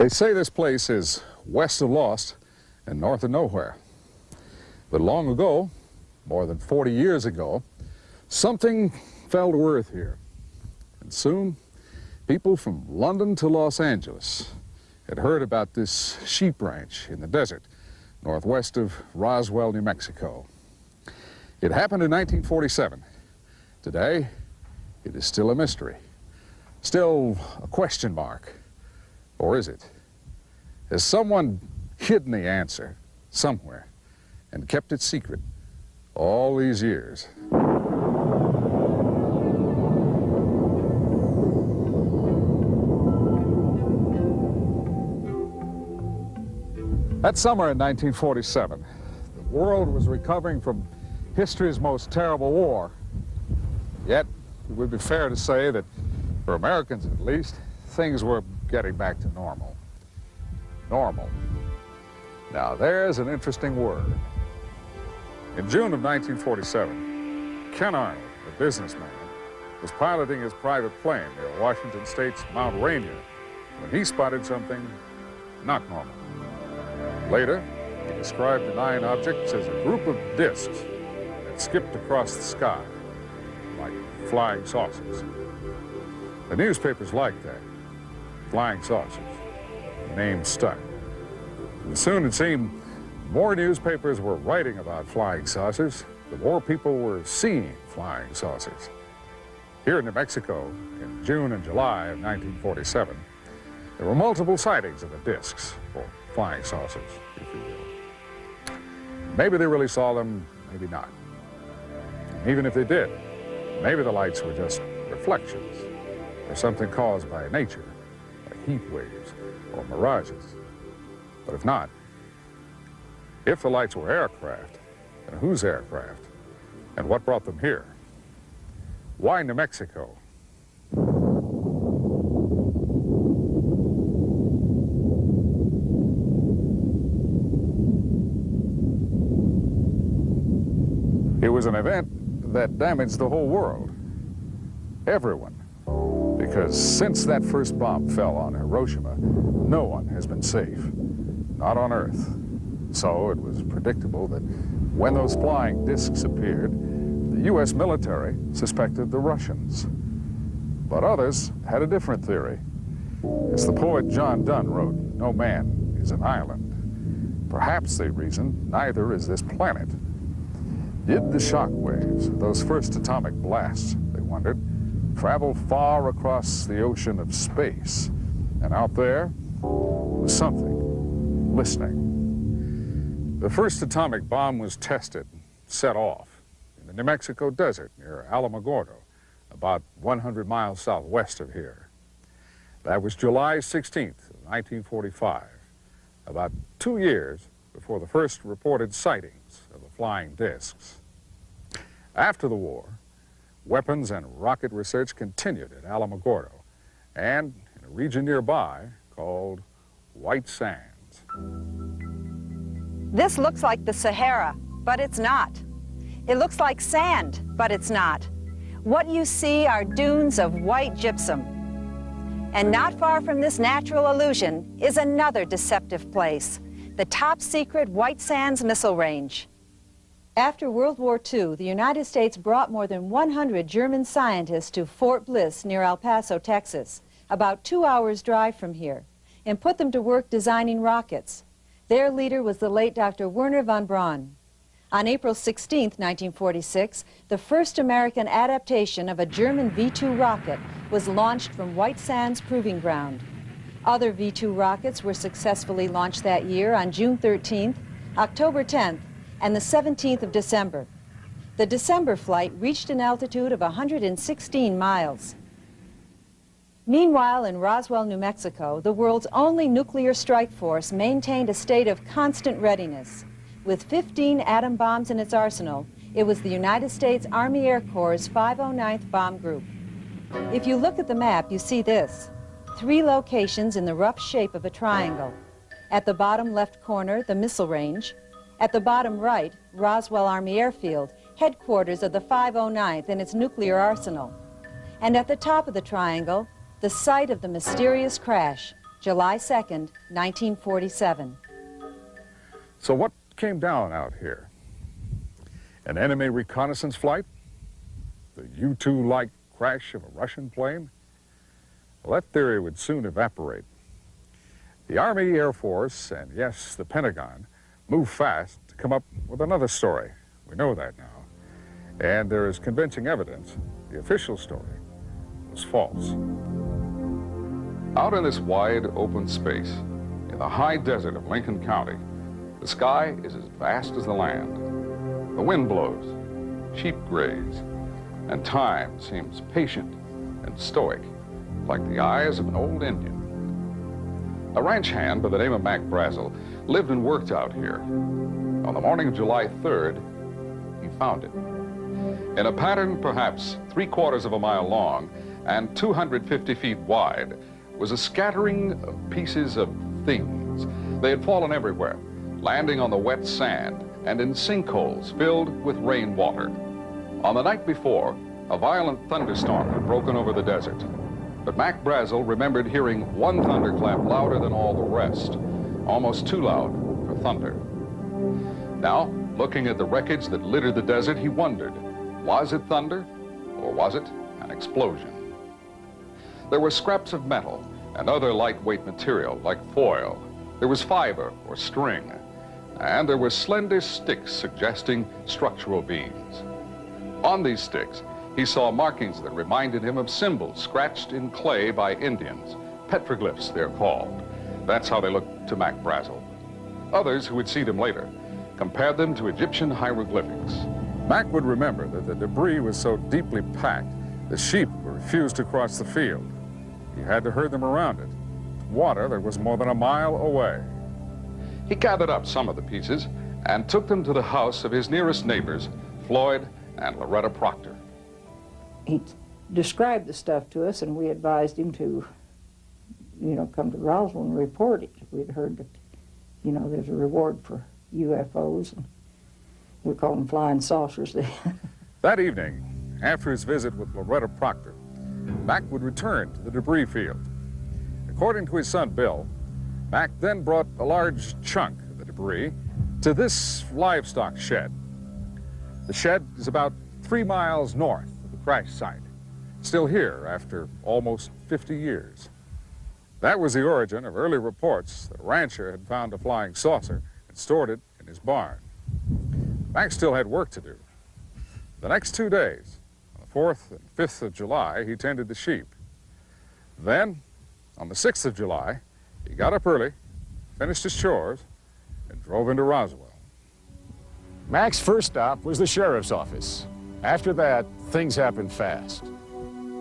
They say this place is west of Lost and north of nowhere. But long ago, more than 40 years ago, something fell to earth here. And soon, people from London to Los Angeles had heard about this sheep ranch in the desert northwest of Roswell, New Mexico. It happened in 1947. Today, it is still a mystery, still a question mark. Or is it? Has someone hidden the answer somewhere and kept it secret all these years? That summer in 1947, the world was recovering from history's most terrible war. Yet, it would be fair to say that, for Americans at least, things were getting back to normal. Normal. Now, there's an interesting word. In June of 1947, Ken Arnold, a businessman, was piloting his private plane near Washington State's Mount Rainier when he spotted something not normal. Later, he described the 9 objects as a group of discs that skipped across the sky like flying saucers. The newspapers liked that. Flying saucers. The name stuck. And soon it seemed more newspapers were writing about flying saucers, the more people were seeing flying saucers. Here in New Mexico, in June and July of 1947, there were multiple sightings of the discs, or flying saucers, if you will. Maybe they really saw them, maybe not. And even if they did, maybe the lights were just reflections, or something caused by nature, like heat waves or mirages. But if not, if the lights were aircraft, then whose aircraft? And what brought them here? Why New Mexico? It was an event that damaged the whole world. Everyone. Because since that first bomb fell on Hiroshima, no one has been safe. Not on Earth. So it was predictable that when those flying discs appeared, the U.S. military suspected the Russians. But others had a different theory. As the poet John Donne wrote, "No man is an island." Perhaps, they reasoned, neither is this planet. Did the shock waves, those first atomic blasts, they wondered, travel far across the ocean of space? And out there was something listening. The first atomic bomb was tested, set off in the New Mexico desert near Alamogordo, about 100 miles southwest of here. That was July 16th, 1945, about 2 years before the first reported sightings of the flying discs. After the war, weapons and rocket research continued at Alamogordo and in a region nearby called White Sands. This looks like the Sahara, but it's not. It looks like sand, but it's not. What you see are dunes of white gypsum. And not far from this natural illusion is another deceptive place, the top-secret White Sands Missile Range. After World War II, the United States brought more than 100 German scientists to Fort Bliss near El Paso, Texas, about 2 hours' drive from here, and put them to work designing rockets. Their leader was the late Dr. Wernher von Braun. On April 16, 1946, the first American adaptation of a German V-2 rocket was launched from White Sands Proving Ground. Other V-2 rockets were successfully launched that year on June 13th, October 10th, and the 17th of December. The December flight reached an altitude of 116 miles. Meanwhile, in Roswell, New Mexico, the world's only nuclear strike force maintained a state of constant readiness. With 15 atom bombs in its arsenal, it was the United States Army Air Corps' 509th Bomb Group. If you look at the map, you see this: 3 locations in the rough shape of a triangle. At the bottom left corner, the missile range. At the bottom right, Roswell Army Airfield, headquarters of the 509th and its nuclear arsenal. And at the top of the triangle, the site of the mysterious crash, July 2nd, 1947. So what came down out here? An enemy reconnaissance flight? The U-2-like crash of a Russian plane? Well, that theory would soon evaporate. The Army, Air Force, and yes, the Pentagon moved fast to come up with another story. We know that now. And there is convincing evidence the official story was false. Out in this wide open space, in the high desert of Lincoln County, the sky is as vast as the land. The wind blows, sheep graze, and time seems patient and stoic, like the eyes of an old Indian. A ranch hand by the name of Mac Brazel lived and worked out here. On the morning of July 3rd, he found it. In a pattern perhaps 3/4 of a mile long and 250 feet wide was a scattering of pieces of things. They had fallen everywhere, landing on the wet sand and in sinkholes filled with rainwater. On the night before, a violent thunderstorm had broken over the desert. But Mac Brazel remembered hearing one thunderclap louder than all the rest, almost too loud for thunder. Now, looking at the wreckage that littered the desert, he wondered, was it thunder or was it an explosion? There were scraps of metal and other lightweight material like foil. There was fiber or string, and there were slender sticks suggesting structural beams. On these sticks, he saw markings that reminded him of symbols scratched in clay by Indians. Petroglyphs, they're called. That's how they looked to Mac Brazel. Others who would see them later compared them to Egyptian hieroglyphics. Mac would remember that the debris was so deeply packed, the sheep refused to cross the field. He had to herd them around it, water that was more than a mile away. He gathered up some of the pieces and took them to the house of his nearest neighbors, Floyd and Loretta Proctor. He described the stuff to us, and we advised him to, come to Roswell and report it. We'd heard that, there's a reward for UFOs, and we called them flying saucers. That evening, after his visit with Loretta Proctor, Mac would return to the debris field. According to his son Bill, Mac then brought a large chunk of the debris to this livestock shed. The shed is about 3 miles north of the crash site, still here after almost 50 years. That was the origin of early reports that a rancher had found a flying saucer and stored it in his barn. Mac still had work to do. The next 2 days, on the 4th and 5th of July, he tended the sheep. Then, on the 6th of July, he got up early, finished his chores, and drove into Roswell. Mac's first stop was the sheriff's office. After that, things happened fast.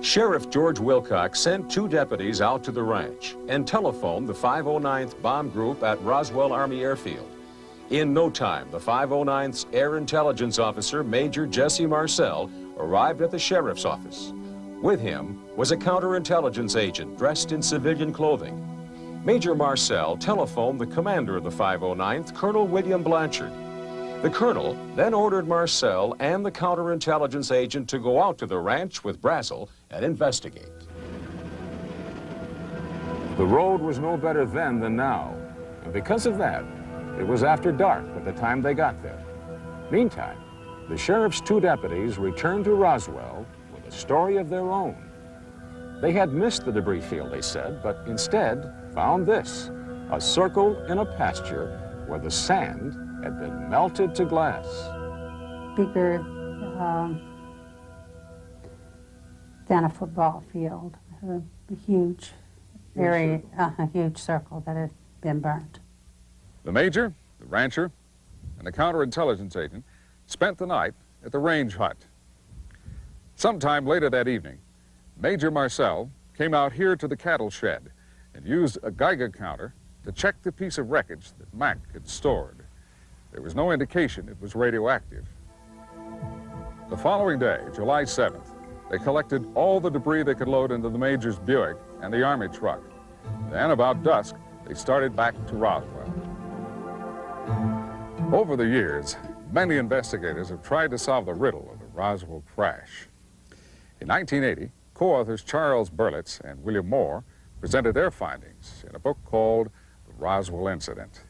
Sheriff George Wilcox sent 2 deputies out to the ranch and telephoned the 509th Bomb Group at Roswell Army Airfield. In no time, the 509th's Air Intelligence Officer, Major Jesse Marcel, arrived at the sheriff's office. With him was a counterintelligence agent dressed in civilian clothing. Major Marcel telephoned the commander of the 509th, Colonel William Blanchard. The colonel then ordered Marcel and the counterintelligence agent to go out to the ranch with Brazel and investigate. The road was no better then than now, and because of that, it was after dark by the time they got there. Meantime, the sheriff's 2 deputies returned to Roswell with a story of their own. They had missed the debris field, they said, but instead found this, a circle in a pasture where the sand had been melted to glass. Bigger than a football field, a huge area, a huge circle that had been burnt. The major, the rancher, and the counterintelligence agent spent the night at the range hut. Sometime later that evening, Major Marcel came out here to the cattle shed and used a Geiger counter to check the piece of wreckage that Mac had stored. There was no indication it was radioactive. The following day, July 7th, they collected all the debris they could load into the major's Buick and the Army truck. Then, about dusk, they started back to Roswell. Over the years, many investigators have tried to solve the riddle of the Roswell crash. In 1980, co-authors Charles Berlitz and William Moore presented their findings in a book called The Roswell Incident.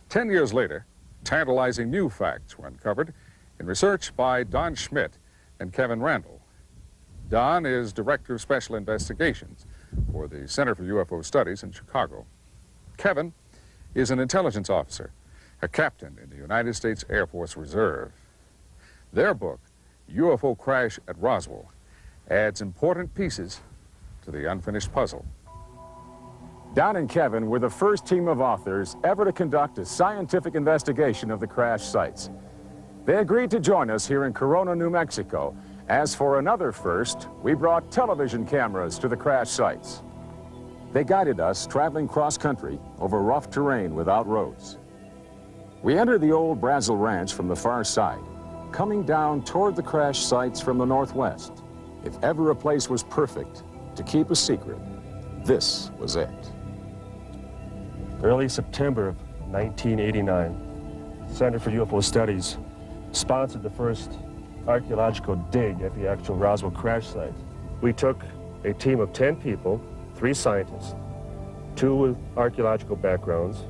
10 years later, tantalizing new facts were uncovered in research by Don Schmidt and Kevin Randall. Don is Director of Special Investigations for the Center for UFO Studies in Chicago. Kevin is an intelligence officer, a captain in the United States Air Force Reserve. Their book, UFO Crash at Roswell, adds important pieces to the unfinished puzzle. Don and Kevin were the first team of authors ever to conduct a scientific investigation of the crash sites. They agreed to join us here in Corona, New Mexico. As for another first, we brought television cameras to the crash sites. They guided us traveling cross-country over rough terrain without roads. We entered the old Brazel Ranch from the far side, coming down toward the crash sites from the northwest. If ever a place was perfect to keep a secret, this was it. Early September of 1989, Center for UFO Studies sponsored the first archaeological dig at the actual Roswell crash site. We took a team of 10 people, 3 scientists, 2 with archaeological backgrounds,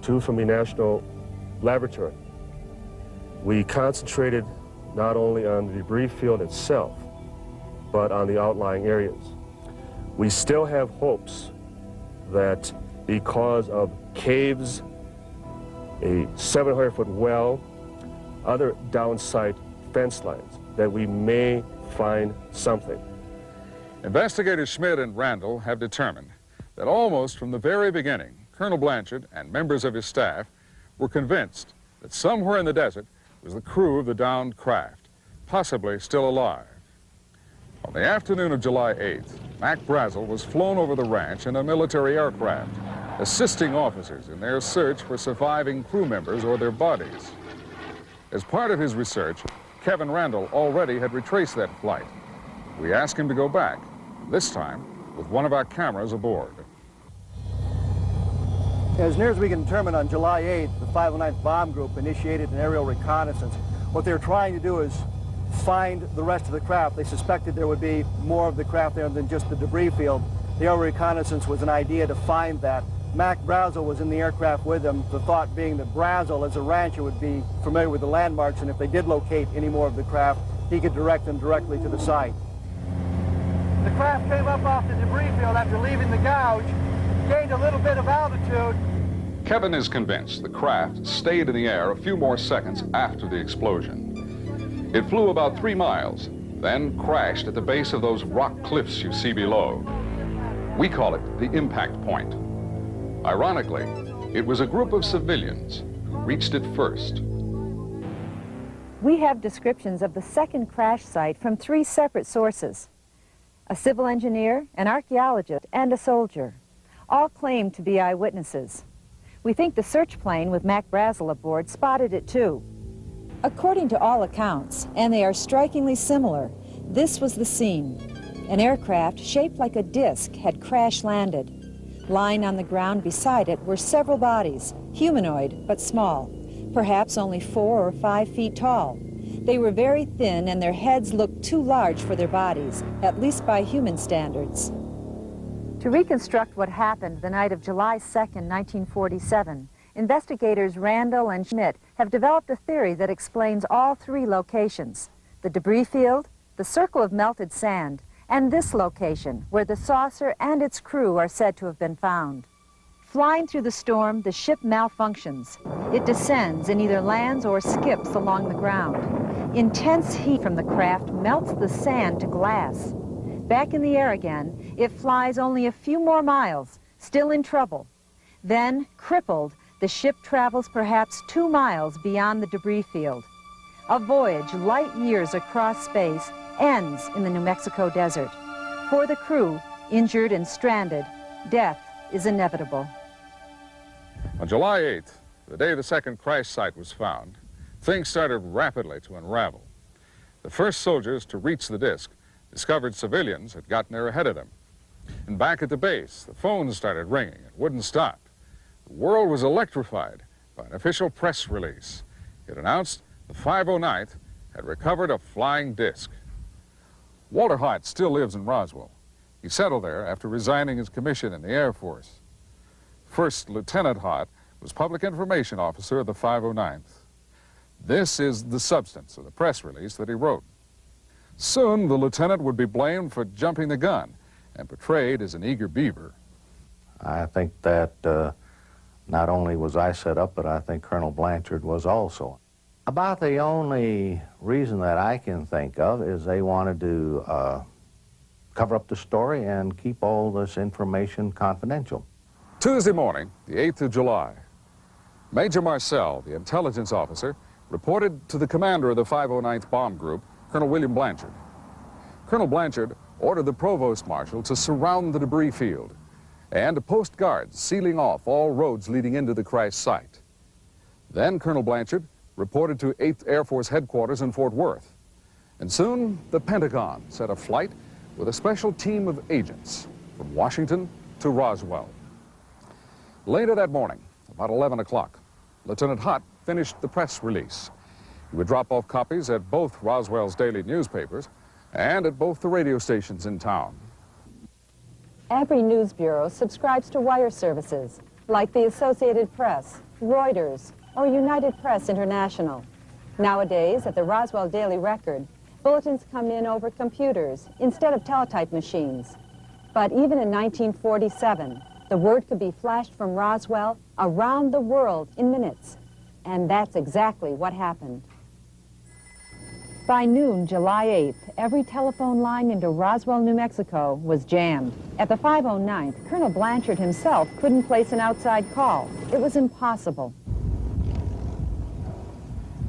2 from the National Laboratory. We concentrated not only on the debris field itself, but on the outlying areas. We still have hopes that because of caves, a 700-foot well, other downside fence lines, that we may find something. Investigators Schmidt and Randall have determined that almost from the very beginning, Colonel Blanchard and members of his staff were convinced that somewhere in the desert was the crew of the downed craft, possibly still alive. On the afternoon of July 8th, Mac Brazel was flown over the ranch in a military aircraft, assisting officers in their search for surviving crew members or their bodies. As part of his research, Kevin Randall already had retraced that flight. We asked him to go back, this time with one of our cameras aboard. As near as we can determine, on July 8th, the 509th Bomb Group initiated an aerial reconnaissance. What they were trying to do is find the rest of the craft. They suspected there would be more of the craft there than just the debris field. The aerial reconnaissance was an idea to find that. Mac Brazel was in the aircraft with them, the thought being that Brazel, as a rancher, would be familiar with the landmarks, and if they did locate any more of the craft, he could direct them directly to the site. The craft came up off the debris field after leaving the gouge, gained a little bit of altitude. Kevin is convinced the craft stayed in the air a few more seconds after the explosion. It flew about 3 miles, then crashed at the base of those rock cliffs you see below. We call it the impact point. Ironically, it was a group of civilians who reached it first. We have descriptions of the second crash site from 3 separate sources. A civil engineer, an archaeologist, and a soldier. All claim to be eyewitnesses. We think the search plane with Mac Brazel aboard spotted it too. According to all accounts, and they are strikingly similar, this was the scene. An aircraft shaped like a disc had crash landed. Lying on the ground beside it were several bodies, humanoid but small, perhaps only 4 or 5 feet tall. They were very thin and their heads looked too large for their bodies, at least by human standards. To reconstruct what happened the night of July 2nd, 1947, investigators Randall and Schmidt have developed a theory that explains all 3 locations: the debris field, the circle of melted sand, and this location, where the saucer and its crew are said to have been found. Flying through the storm, the ship malfunctions. It descends and either lands or skips along the ground. Intense heat from the craft melts the sand to glass. Back in the air again, it flies only a few more miles, still in trouble. Then, crippled, the ship travels perhaps 2 miles beyond the debris field. A voyage light years across space ends in the New Mexico desert. For the crew, injured and stranded, death is inevitable. On July 8th, the day the second crash site was found, things started rapidly to unravel. The first soldiers to reach the disk discovered civilians had gotten there ahead of them. And back at the base, the phones started ringing and wouldn't stop. The world was electrified by an official press release. It announced the 509th had recovered a flying disc. Walter Hart still lives in Roswell. He settled there after resigning his commission in the Air Force. First Lieutenant Hott was Public Information Officer of the 509th. This is the substance of the press release that he wrote. Soon, the lieutenant would be blamed for jumping the gun and portrayed as an eager beaver. I think that not only was I set up, but I think Colonel Blanchard was also. About the only reason that I can think of is they wanted to cover up the story and keep all this information confidential. Tuesday morning, the 8th of July, Major Marcel, the intelligence officer, reported to the commander of the 509th Bomb Group, Colonel William Blanchard. Colonel Blanchard ordered the provost marshal to surround the debris field and to post guards sealing off all roads leading into the crash site. Then Colonel Blanchard reported to 8th Air Force headquarters in Fort Worth. And soon, the Pentagon set a flight with a special team of agents from Washington to Roswell. Later that morning, about 11 o'clock, Lieutenant Hott finished the press release. He would drop off copies at both Roswell's daily newspapers and at both the radio stations in town. Every news bureau subscribes to wire services, like the Associated Press, Reuters, or United Press International. Nowadays, at the Roswell Daily Record, bulletins come in over computers instead of teletype machines. But even in 1947, the word could be flashed from Roswell around the world in minutes. And that's exactly what happened. By noon, July 8th, every telephone line into Roswell, New Mexico was jammed. At the 509th, Colonel Blanchard himself couldn't place an outside call. It was impossible.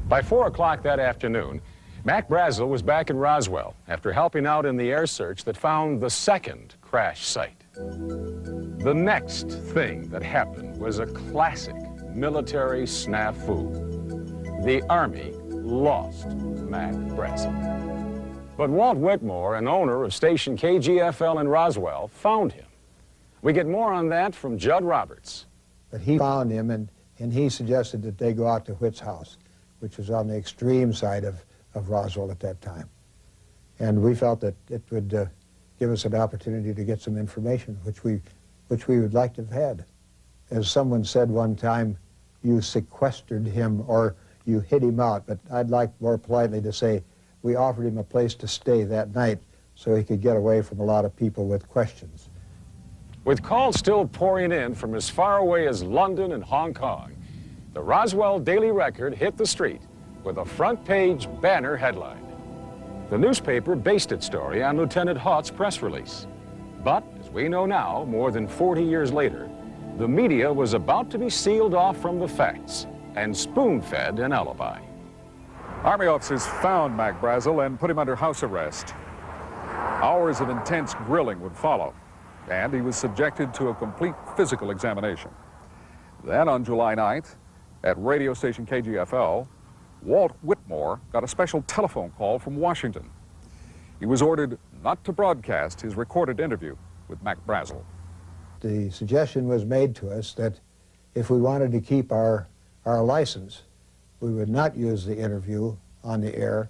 By 4 o'clock that afternoon, Mac Brazel was back in Roswell after helping out in the air search that found the second crash site. The next thing that happened was a classic military snafu. The Army lost Mac Brazel. But Walt Whitmore, an owner of station KGFL in Roswell, found him. We get more on that from Judd Roberts. But he found him, and he suggested that they go out to Whit's house, which was on the extreme side of Roswell at that time. And we felt that it would give us an opportunity to get some information, which we would like to have had. As someone said one time, you sequestered him or you hid him out, but I'd like more politely to say we offered him a place to stay that night so he could get away from a lot of people with questions. With calls still pouring in from as far away as London and Hong Kong, the Roswell Daily Record hit the street with a front-page banner headline. The newspaper based its story on Lieutenant Hott's press release. But, as we know now, more than 40 years later, the media was about to be sealed off from the facts and spoon-fed an alibi. Army officers found Mac Brazel and put him under house arrest. Hours of intense grilling would follow, and he was subjected to a complete physical examination. Then on July 9th, at radio station KGFL, Walt Whitmore got a special telephone call from Washington. He was ordered not to broadcast his recorded interview with Mac Brazel. The suggestion was made to us that if we wanted to keep our license, we would not use the interview on the air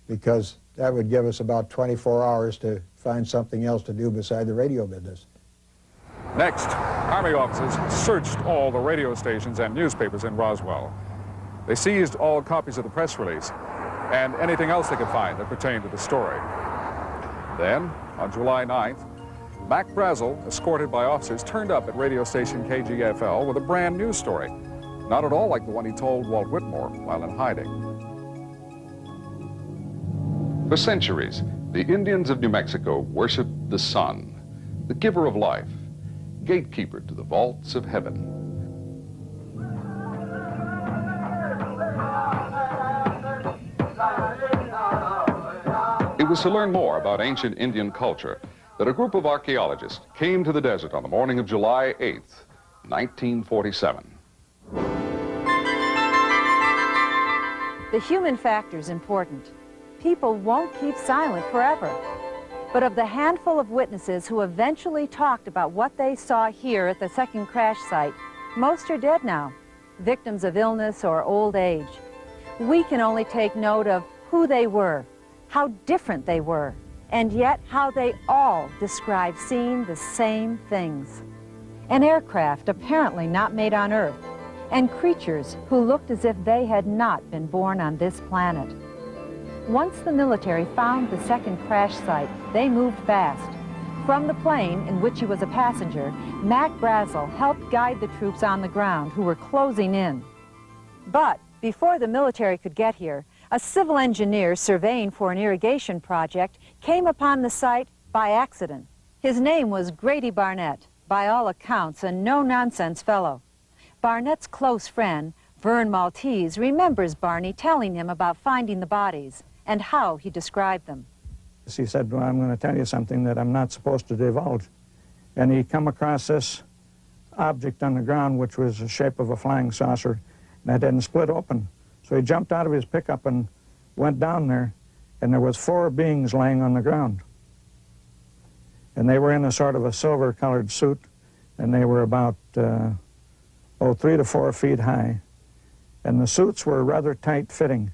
because that would give us about 24 hours to find something else to do beside the radio business. Next, Army officers searched all the radio stations and newspapers in Roswell. They seized all copies of the press release and anything else they could find that pertained to the story. Then, on July 9th, Mac Brazel, escorted by officers, turned up at radio station KGFL with a brand new story, not at all like the one he told Walt Whitmore while in hiding. For centuries, the Indians of New Mexico worshiped the sun, the giver of life, gatekeeper to the vaults of heaven. It was to learn more about ancient Indian culture that a group of archaeologists came to the desert on the morning of July 8th, 1947. The human factor is important. People won't keep silent forever. But of the handful of witnesses who eventually talked about what they saw here at the second crash site, most are dead now, victims of illness or old age. We can only take note of who they were, how different they were, and yet how they all describe seeing the same things. An aircraft apparently not made on Earth, and creatures who looked as if they had not been born on this planet. Once the military found the second crash site, they moved fast. From the plane, in which he was a passenger, Mac Brazel helped guide the troops on the ground who were closing in. But before the military could get here, a civil engineer surveying for an irrigation project came upon the site by accident. His name was Grady Barnett, by all accounts a no-nonsense fellow. Barnett's close friend, Vern Maltese, remembers Barney telling him about finding the bodies and how he described them. He said, well, I'm going to tell you something that I'm not supposed to divulge. And he come across this object on the ground, which was the shape of a flying saucer, and it hadn't split open. So he jumped out of his pickup and went down there, and there was 4 beings laying on the ground. And they were in a sort of a silver-colored suit, and they were about 3 to 4 feet high. And the suits were rather tight-fitting.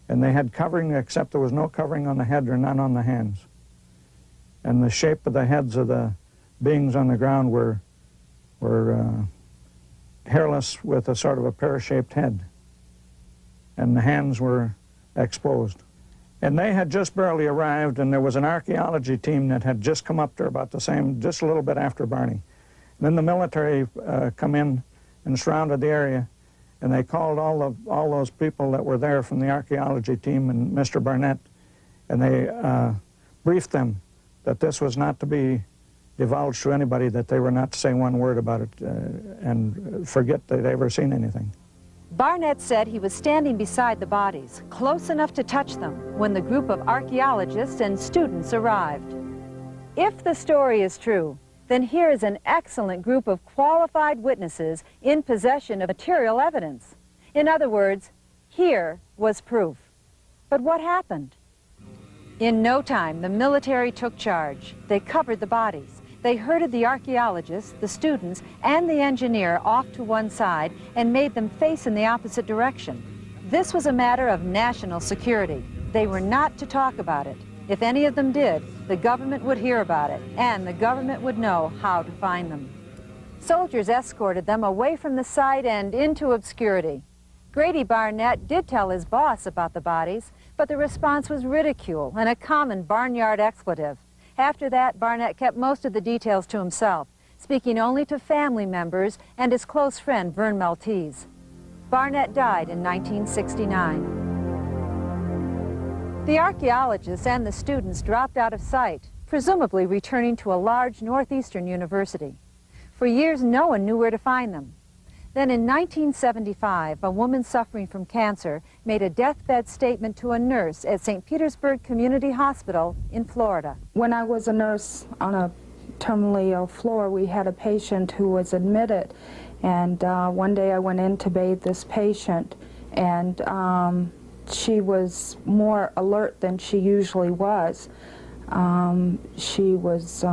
And they had covering, except there was no covering on the head or none on the hands. And the shape of the heads of the beings on the ground were hairless with a sort of a pear-shaped head. And the hands were exposed. And they had just barely arrived, and there was an archaeology team that had just come up there about the same, just a little bit after Barney. And then the military come in and surrounded the area, and they called all those people that were there from the archaeology team and Mr. Barnett, and they briefed them that this was not to be divulged to anybody, that they were not to say one word about it and forget they'd ever seen anything. Barnett said he was standing beside the bodies, close enough to touch them, when the group of archaeologists and students arrived. If the story is true, then here is an excellent group of qualified witnesses in possession of material evidence. In other words, here was proof. But what happened? In no time, the military took charge. They covered the bodies. They herded the archaeologists, the students, and the engineer off to one side and made them face in the opposite direction. This was a matter of national security. They were not to talk about it. If any of them did, the government would hear about it, and the government would know how to find them. Soldiers escorted them away from the site and into obscurity. Grady Barnett did tell his boss about the bodies, but the response was ridicule and a common barnyard expletive. After that, Barnett kept most of the details to himself, speaking only to family members and his close friend, Vern Maltese. Barnett died in 1969. The archaeologists and the students dropped out of sight, presumably returning to a large northeastern university. For years, no one knew where to find them. Then in 1975, a woman suffering from cancer made a deathbed statement to a nurse at St. Petersburg Community Hospital in Florida. When I was a nurse on a terminally ill floor, we had a patient who was admitted, and one day I went in to bathe this patient, and she was more alert than she usually was. She was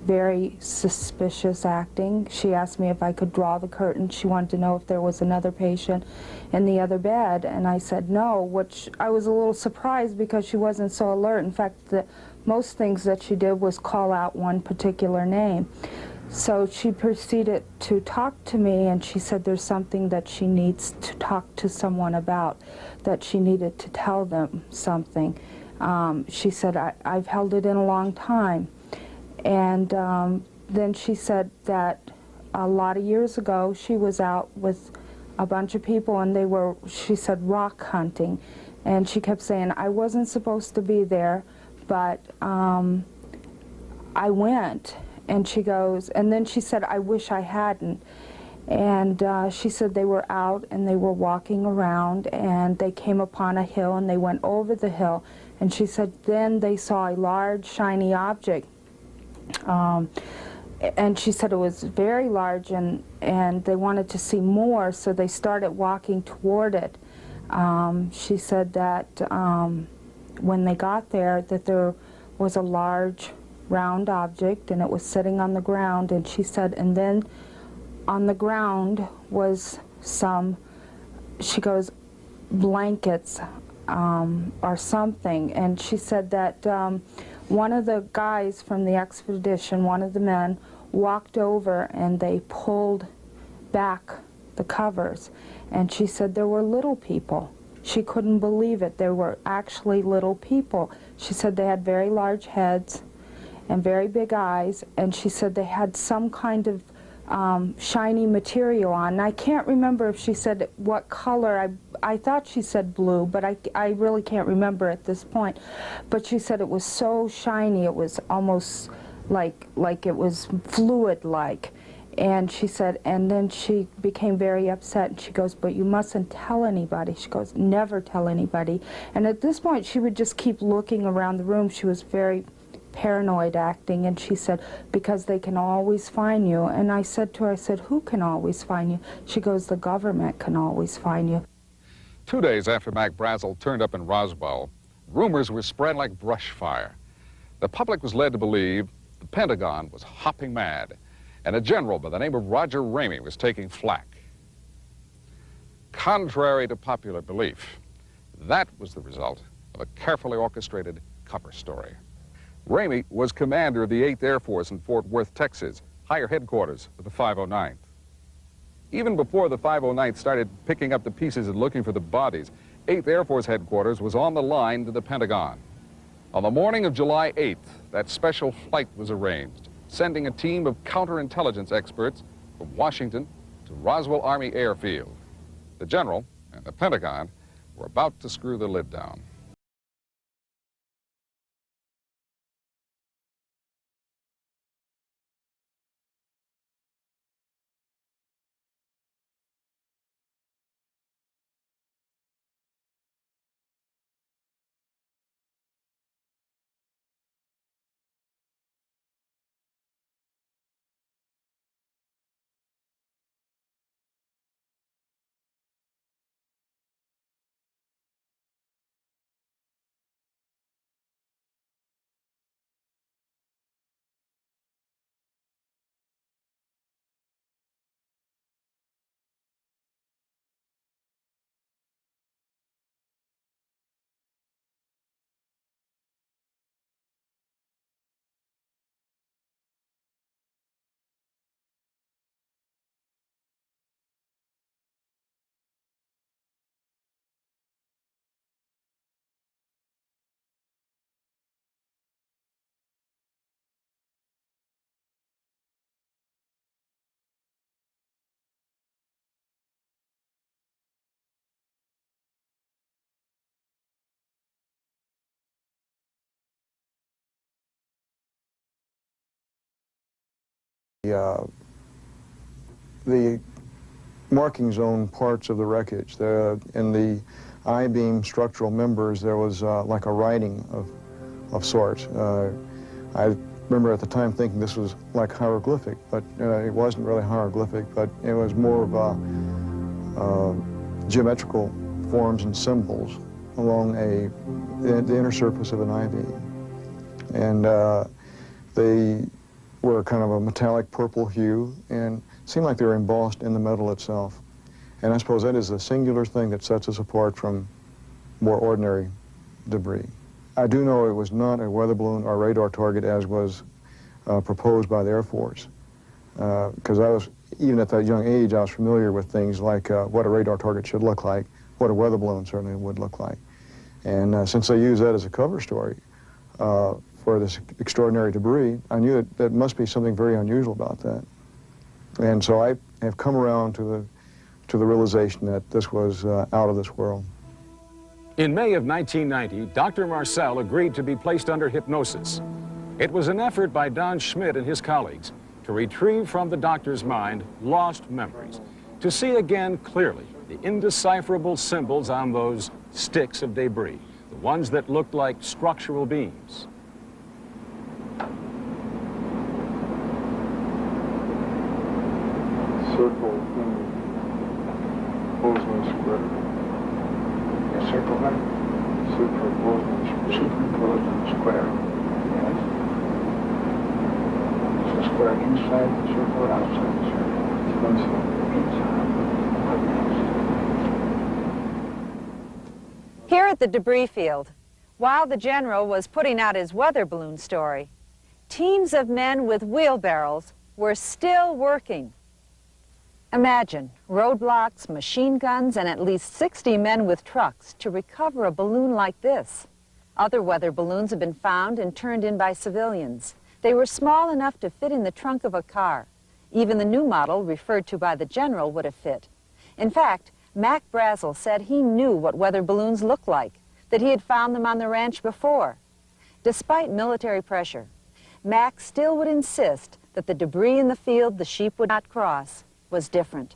very suspicious acting. She asked me if I could draw the curtain. She wanted to know if there was another patient in the other bed, and I said no, which I was a little surprised because she wasn't so alert. In fact, most things that she did was call out one particular name. So she proceeded to talk to me, and she said there's something that she needs to talk to someone about, that she needed to tell them something. She said, I've held it in a long time. And then she said that a lot of years ago she was out with a bunch of people, and they were, she said, rock hunting. And she kept saying, I wasn't supposed to be there, but I went. And she goes, and then she said, I wish I hadn't. And she said they were out and they were walking around, and they came upon a hill and they went over the hill. And she said then they saw a large shiny object. And she said it was very large, and they wanted to see more, so they started walking toward it. She said that when they got there, that there was a large round object, and it was sitting on the ground, and she said, and then on the ground was some, she goes, blankets or something, and she said that One of the guys from the expedition, one of the men, walked over and they pulled back the covers. And she said there were little people. She couldn't believe it. There were actually little people. She said they had very large heads and very big eyes, and she said they had some kind of shiny material on. And I can't remember if she said what color. I thought she said blue, but I really can't remember at this point. But she said it was so shiny, it was almost like it was fluid-like. And she said, and then she became very upset, and she goes, but you mustn't tell anybody. She goes, never tell anybody. And at this point, she would just keep looking around the room. She was very paranoid acting, and she said, because they can always find you. And I said to her, I said, who can always find you? She goes, the government can always find you. 2 days after Mac Brazel turned up in Roswell, rumors were spread like brush fire. The public was led to believe the Pentagon was hopping mad, and a general by the name of Roger Ramey was taking flack. Contrary to popular belief, that was the result of a carefully orchestrated cover story. Ramey was commander of the 8th Air Force in Fort Worth, Texas, higher headquarters of the 509th. Even before the 509th started picking up the pieces and looking for the bodies, 8th Air Force headquarters was on the line to the Pentagon. On the morning of July 8th, that special flight was arranged, sending a team of counterintelligence experts from Washington to Roswell Army Airfield. The general and the Pentagon were about to screw the lid down. The marking zone parts of the wreckage, in the I-beam structural members, there was like a writing of sorts. I remember at the time thinking this was like hieroglyphic, but it wasn't really hieroglyphic, but it was more of geometrical forms and symbols along the inner surface of an I-beam. And they were kind of a metallic purple hue and seemed like they were embossed in the metal itself. And I suppose that is a singular thing that sets us apart from more ordinary debris. I do know it was not a weather balloon or radar target as was proposed by the Air Force. Because even at that young age, I was familiar with things like what a radar target should look like, what a weather balloon certainly would look like. And since they used that as a cover story, for this extraordinary debris, I knew that there must be something very unusual about that. And so I have come around to the realization that this was out of this world. In May of 1990, Dr. Marcel agreed to be placed under hypnosis. It was an effort by Don Schmidt and his colleagues to retrieve from the doctor's mind lost memories, to see again clearly the indecipherable symbols on those sticks of debris, the ones that looked like structural beams. Circle in Bozeman Square. A circle there? Superimposed square. Yes. Is the square inside the circle or outside the circle? Inside. What next? Here at the debris field, While the general was putting out his weather balloon story, teams of men with wheelbarrows were still working. Imagine roadblocks, machine guns, and at least 60 men with trucks to recover a balloon like this. Other weather balloons have been found and turned in by civilians. They were small enough to fit in the trunk of a car. Even the new model referred to by the general would have fit. In fact, Mac Brazel said he knew what weather balloons looked like, that he had found them on the ranch before. Despite military pressure, Mac still would insist that the debris in the field the sheep would not cross was different.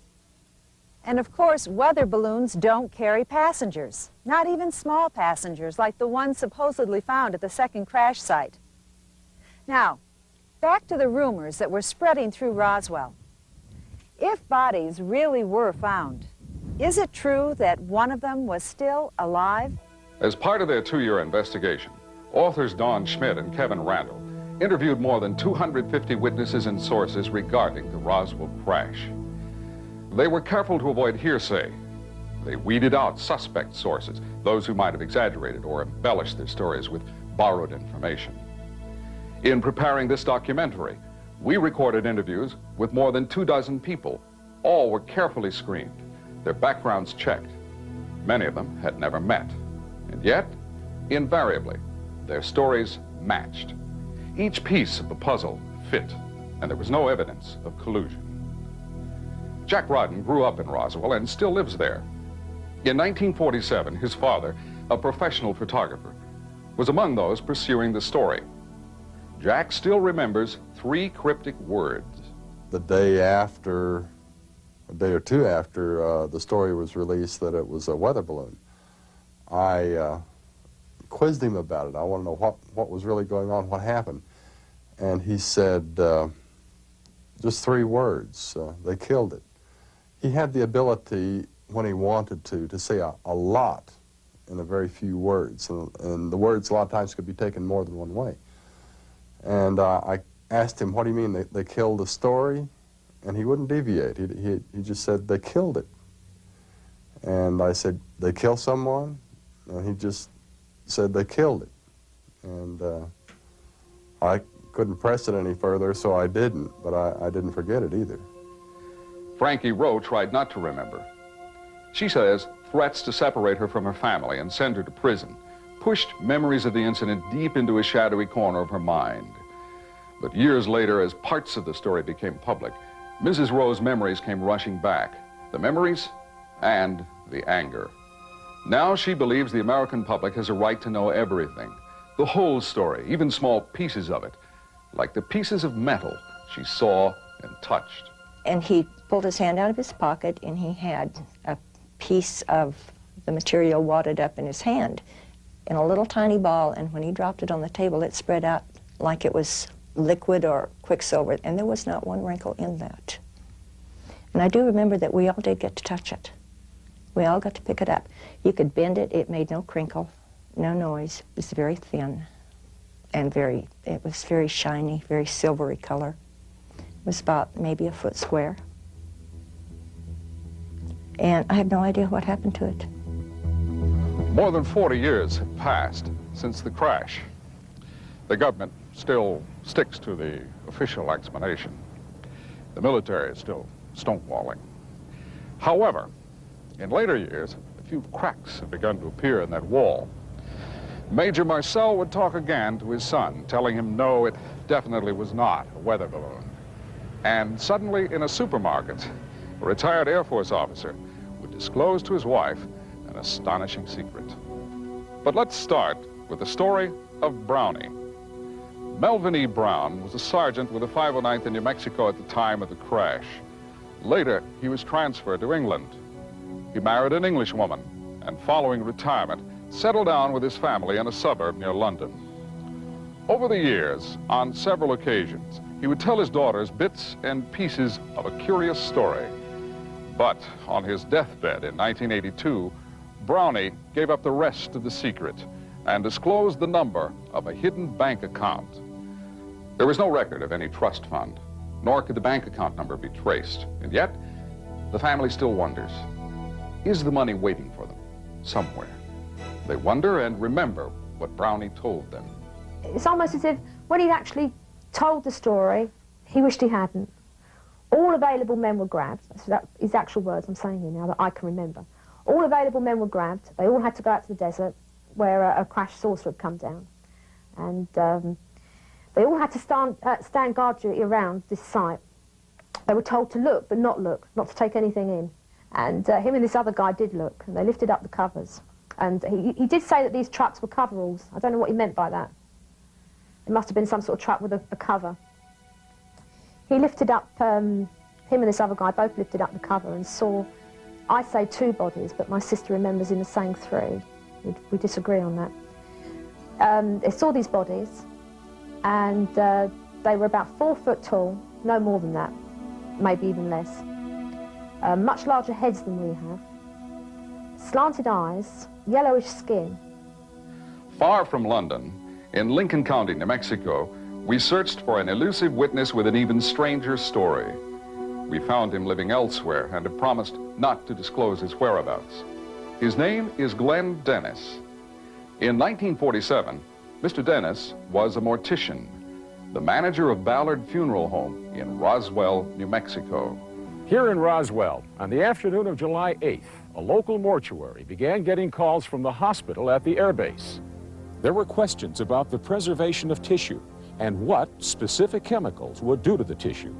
And of course, weather balloons don't carry passengers, not even small passengers like the ones supposedly found at the second crash site. Now, back to the rumors that were spreading through Roswell. If bodies really were found, is it true that one of them was still alive? As part of their 2-year investigation, authors Don Schmidt and Kevin Randall interviewed more than 250 witnesses and sources regarding the Roswell crash. They were careful to avoid hearsay. They weeded out suspect sources, those who might have exaggerated or embellished their stories with borrowed information. In preparing this documentary, we recorded interviews with more than 24 people. All were carefully screened, their backgrounds checked. Many of them had never met, and yet, invariably, their stories matched. Each piece of the puzzle fit, and there was no evidence of collusion. Jack Rodden grew up in Roswell and still lives there. In 1947, his father, a professional photographer, was among those pursuing the story. Jack still remembers 3 cryptic words. The day after, a day or two after the story was released that it was a weather balloon, I quizzed him about it. I want to know what was really going on, what happened. And he said, just 3 words, they killed it. He had the ability, when he wanted to say a lot in a very few words. And the words a lot of times could be taken more than one way. And I asked him, what do you mean they killed the story? And he wouldn't deviate. He just said, they killed it. And I said, they kill someone? And he just said, they killed it. And I couldn't press it any further, so I didn't, but I didn't forget it either. Frankie Rowe tried not to remember. She says threats to separate her from her family and send her to prison pushed memories of the incident deep into a shadowy corner of her mind. But years later, as parts of the story became public, Mrs. Rowe's memories came rushing back. The memories and the anger. Now she believes the American public has a right to know everything, the whole story, even small pieces of it, like the pieces of metal she saw and touched. And he pulled his hand out of his pocket, and he had a piece of the material wadded up in his hand in a little tiny ball, and when he dropped it on the table, it spread out like it was liquid or quicksilver, and there was not one wrinkle in that. And I do remember that we all did get to touch it. We all got to pick it up. You could bend it, it made no crinkle, no noise. It was very thin and it was very shiny, very silvery color. It was about maybe a foot square. And I have no idea what happened to it. More than 40 years have passed since the crash. The government still sticks to the official explanation. The military is still stonewalling. However, in later years, a few cracks have begun to appear in that wall. Major Marcel would talk again to his son, telling him no, it definitely was not a weather balloon. And suddenly, in a supermarket, a retired Air Force officer would disclose to his wife an astonishing secret. But let's start with the story of Brownie. Melvin E. Brown was a sergeant with the 509th in New Mexico at the time of the crash. Later, he was transferred to England. He married an English woman, and following retirement, settled down with his family in a suburb near London. Over the years, on several occasions, he would tell his daughters bits and pieces of a curious story. But on his deathbed in 1982, Brownie gave up the rest of the secret and disclosed the number of a hidden bank account. There was no record of any trust fund, nor could the bank account number be traced. And yet, the family still wonders, is the money waiting for them somewhere? They wonder and remember what Brownie told them. It's almost as if when he'd actually told the story, he wished he hadn't. All available men were grabbed. So that is actual words I'm saying here now that I can remember. All available men were grabbed. They all had to go out to the desert where a crashed saucer had come down. And they all had to stand guard duty around this site. They were told to look, but not look, not to take anything in. And him and this other guy did look, and they lifted up the covers. And he did say that these trucks were coveralls. I don't know what he meant by that. It must have been some sort of truck with a cover. He lifted up, him and this other guy both lifted up the cover and saw, I say 2 bodies, but my sister remembers him saying 3. We disagree on that. They saw these bodies, and they were about 4 foot tall, no more than that, maybe even less. Much larger heads than we have, slanted eyes, yellowish skin. Far from London, in Lincoln County, New Mexico, we searched for an elusive witness with an even stranger story. We found him living elsewhere and have promised not to disclose his whereabouts. His name is Glenn Dennis. In 1947, Mr. Dennis was a mortician, the manager of Ballard Funeral Home in Roswell, New Mexico. Here in Roswell, on the afternoon of July 8th, a local mortuary began getting calls from the hospital at the airbase. There were questions about the preservation of tissue and what specific chemicals would do to the tissue.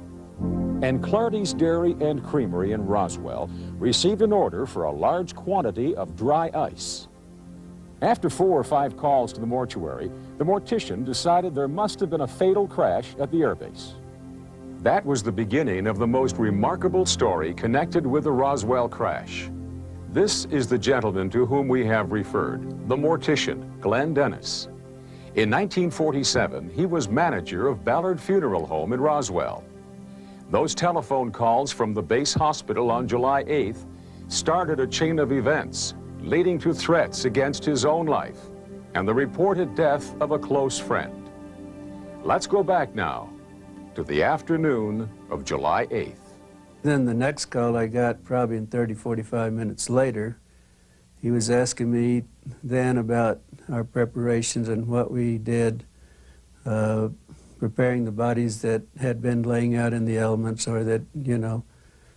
And Clardy's Dairy and Creamery in Roswell received an order for a large quantity of dry ice. After 4 or 5 calls to the mortuary, the mortician decided there must have been a fatal crash at the airbase. That was the beginning of the most remarkable story connected with the Roswell crash. This is the gentleman to whom we have referred, the mortician, Glenn Dennis. In 1947, he was manager of Ballard Funeral Home in Roswell. Those telephone calls from the base hospital on July 8th started a chain of events leading to threats against his own life and the reported death of a close friend. Let's go back now to the afternoon of July 8th. Then the next call I got, probably in 30, 45 minutes later, he was asking me then about our preparations and what we did preparing the bodies that had been laying out in the elements, or that, you know,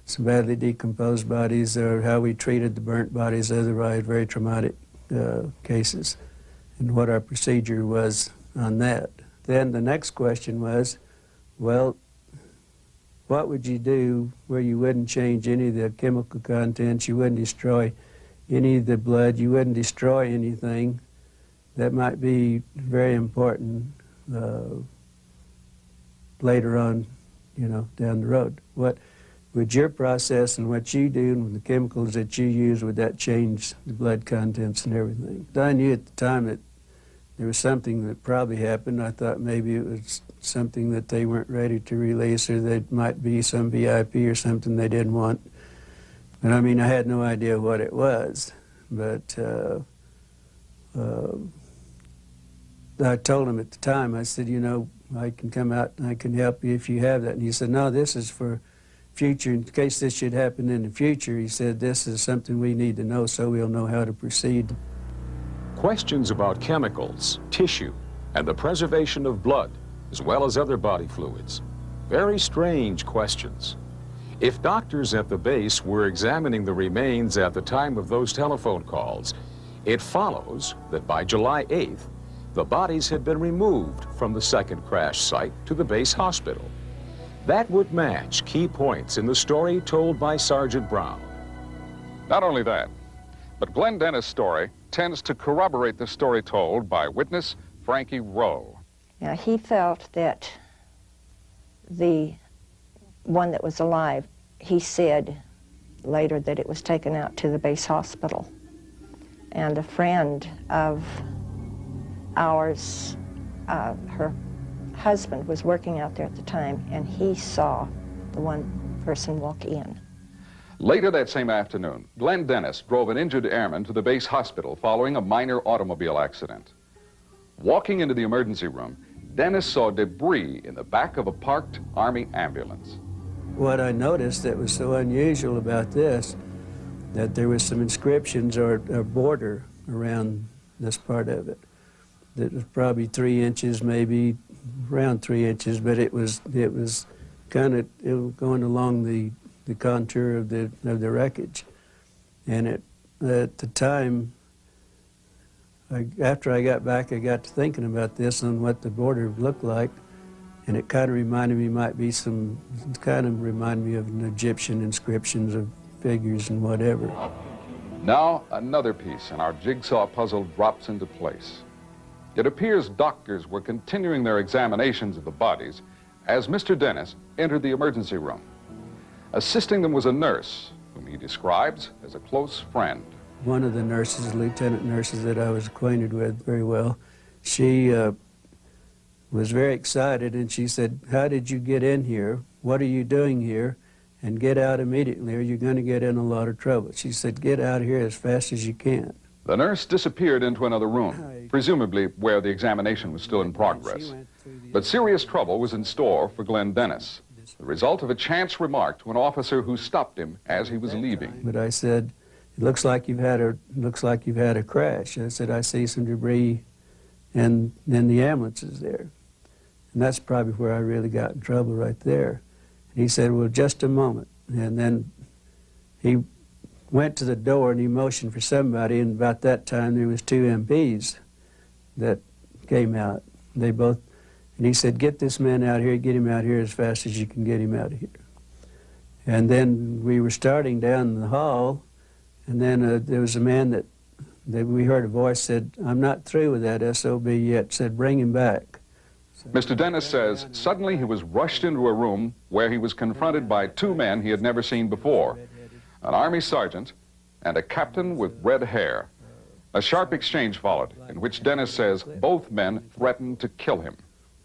some badly decomposed bodies, or how we treated the burnt bodies, otherwise very traumatic cases, and what our procedure was on that. Then the next question was, well, what would you do where you wouldn't change any of the chemical contents, you wouldn't destroy any of the blood, you wouldn't destroy anything that might be very important later on, you know, down the road. What would your process and what you do and the chemicals that you use, would that change the blood contents and everything? I knew at the time that there was something that probably happened. I thought maybe it was something that they weren't ready to release, or that might be some VIP or something they didn't want. And I mean, I had no idea what it was, but I told him at the time, I said, you know, I can come out and I can help you if you have that. And he said, no, this is for future, in case this should happen in the future. He said, this is something we need to know so we'll know how to proceed. Questions about chemicals, tissue, and the preservation of blood, as well as other body fluids. Very strange questions. If doctors at the base were examining the remains at the time of those telephone calls, it follows that by July 8th, the bodies had been removed from the second crash site to the base hospital. That would match key points in the story told by Sergeant Brown. Not only that, but Glenn Dennis' story tends to corroborate the story told by witness Frankie Rowe. Now, he felt that the one that was alive, he said later that it was taken out to the base hospital. And a friend of ours, her husband was working out there at the time, and he saw the one person walk in. Later that same afternoon, Glenn Dennis drove an injured airman to the base hospital following a minor automobile accident. Walking into the emergency room, Dennis saw debris in the back of a parked Army ambulance. What I noticed that was so unusual about this, that there was some inscriptions or a border around this part of it. that was probably 3 inches, maybe around 3 inches, but it was kind of going along the contour of the wreckage. And at the time, after I got back, I got to thinking about this and what the border looked like, and it kind of reminded me, reminded me of an Egyptian inscriptions of figures and whatever. Now, another piece in our jigsaw puzzle drops into place. It appears doctors were continuing their examinations of the bodies as Mr. Dennis entered the emergency room. Assisting them was a nurse, whom he describes as a close friend. One of the nurses, lieutenant nurses that I was acquainted with very well, she was very excited, and she said, "How did you get in here? What are you doing here? And get out immediately or you're going to get in a lot of trouble." She said, "Get out of here as fast as you can." The nurse disappeared into another room, presumably where the examination was still in progress. But serious trouble was in store for Glenn Dennis, the result of a chance remark to an officer who stopped him as he was leaving. But I said, "It looks like you've had a crash." I said, "I see some debris and then the ambulance is there." And that's probably where I really got in trouble right there. And he said, "Well, just a moment." And then he went to the door and he motioned for somebody, and about that time there was 2 MPs that came out. And he said, "Get this man out here, get him out here as fast as you can get him out of here." And then we were starting down the hall, and then there was a man that we heard a voice said, "I'm not through with that SOB yet," said, "Bring him back." Mr. Dennis says suddenly he was rushed into a room where he was confronted by 2 men he had never seen before, an Army sergeant and a captain with red hair. A sharp exchange followed, in which Dennis says both men threatened to kill him.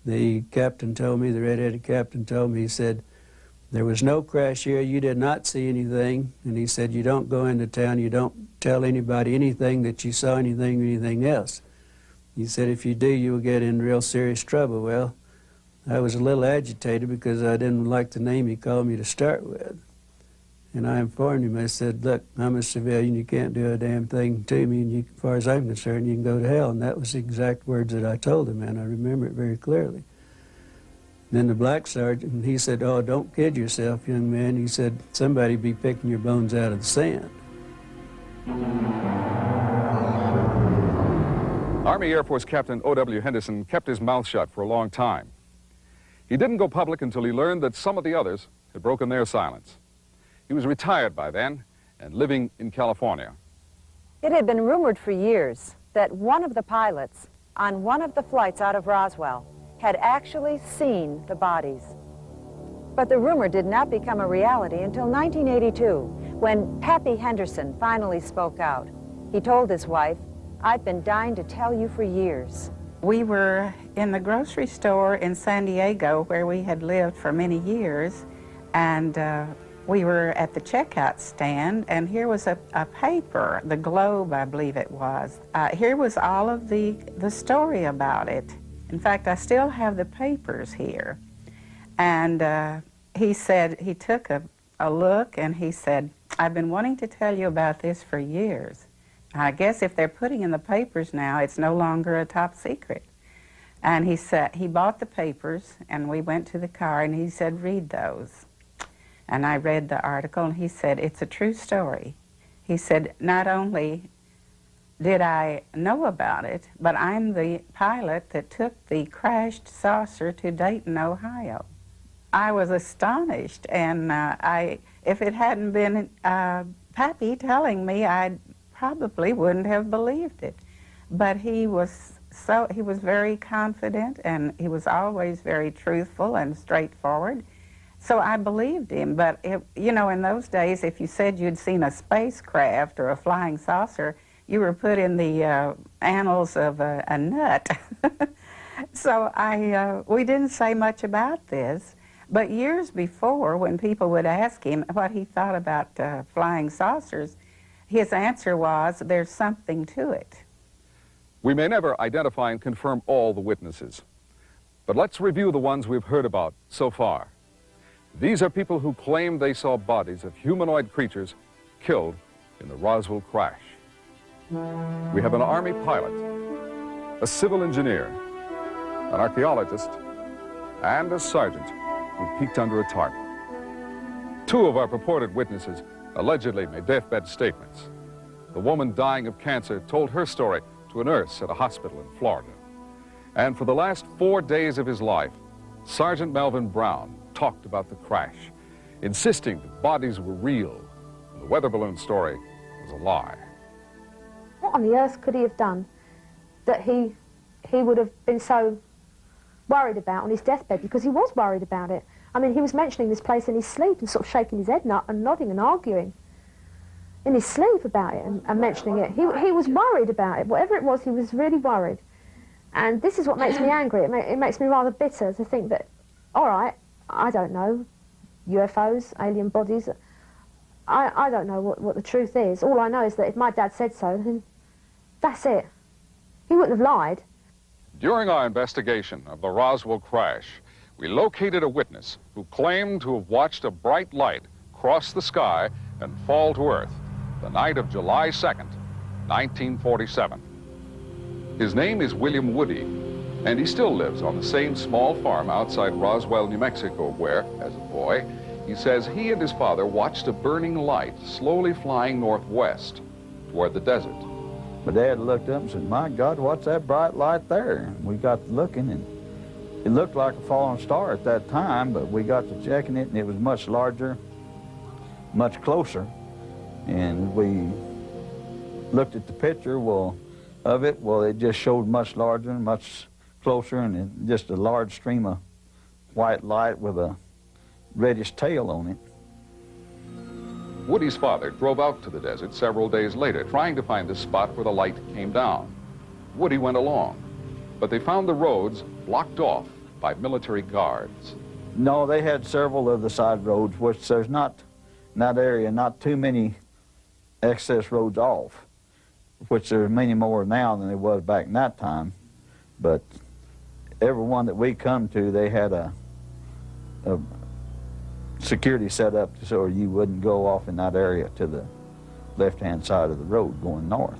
The captain told me, the red-headed captain told me, he said, "There was no crash here, you did not see anything," and he said, "You don't go into town, you don't tell anybody anything that you saw anything or anything else. He said, if you do, you will get in real serious trouble." Well, I was a little agitated because I didn't like the name he called me to start with. And I informed him, I said, "Look, I'm a civilian, you can't do a damn thing to me, and as far as I'm concerned, you can go to hell." And that was the exact words that I told him, and I remember it very clearly. Then the black sergeant, he said, "Oh, don't kid yourself, young man." He said, "Somebody be picking your bones out of the sand." Army Air Force Captain O.W. Henderson kept his mouth shut for a long time. He didn't go public until he learned that some of the others had broken their silence. He was retired by then and living in California. It had been rumored for years that one of the pilots on one of the flights out of Roswell had actually seen the bodies. But the rumor did not become a reality until 1982, when Pappy Henderson finally spoke out. He told his wife, "I've been dying to tell you for years." We were in the grocery store in San Diego, where we had lived for many years, and we were at the checkout stand, and here was a paper, the Globe, I believe it was. Here was all of the story about it. In fact, I still have the papers here. And he said, he took a look, and he said, "I've been wanting to tell you about this for years. I guess if they're putting in the papers now, it's no longer a top secret." And he said, he bought the papers, and we went to the car, and he said, "Read those." And I read the article, and he said, "It's a true story." He said, "Not only did I know about it, but I'm the pilot that took the crashed saucer to Dayton, Ohio." I was astonished, and if it hadn't been Pappy telling me, I probably wouldn't have believed it. But he was very confident, and he was always very truthful and straightforward. So I believed him. But you know, in those days, if you said you'd seen a spacecraft or a flying saucer, you were put in the annals of a nut. So we didn't say much about this. But years before, when people would ask him what he thought about flying saucers, his answer was, "There's something to it." We may never identify and confirm all the witnesses, but let's review the ones we've heard about so far. These are people who claim they saw bodies of humanoid creatures killed in the Roswell crash. We have an Army pilot, a civil engineer, an archaeologist, and a sergeant who peeked under a tarp. Two of our purported witnesses allegedly made deathbed statements. The woman dying of cancer told her story to a nurse at a hospital in Florida. And for the last 4 days of his life, Sergeant Melvin Brown talked about the crash, insisting the bodies were real and the weather balloon story was a lie. What on the earth could he have done that he would have been so worried about on his deathbed? Because he was worried about it. I mean, he was mentioning this place in his sleep and sort of shaking his head and nodding and arguing in his sleep about it and mentioning it. He was worried about it. Whatever it was, he was really worried. And this is what makes me angry. It makes me rather bitter to think that, all right, I don't know, UFOs, alien bodies, I don't know what the truth is. All I know is that if my dad said so, then that's it. He wouldn't have lied. During our investigation of the Roswell crash, we located a witness who claimed to have watched a bright light cross the sky and fall to Earth the night of July 2nd, 1947. His name is William Woody, and he still lives on the same small farm outside Roswell, New Mexico, where, as a boy, he says he and his father watched a burning light slowly flying northwest toward the desert. My dad looked up and said, "My God, what's that bright light there?" And we got to looking, and it looked like a falling star at that time, but we got to checking it, and it was much larger, much closer. And we looked at the picture of it, it just showed much larger and much closer, and just a large stream of white light with a reddish tail on it. Woody's father drove out to the desert several days later, trying to find the spot where the light came down. Woody went along, but they found the roads blocked off by military guards. No, they had several of the side roads, which there's not, in that area, not too many access roads off, which there's many more now than there was back in that time. But every one that we come to, they had a security set up so you wouldn't go off in that area to the left-hand side of the road going north.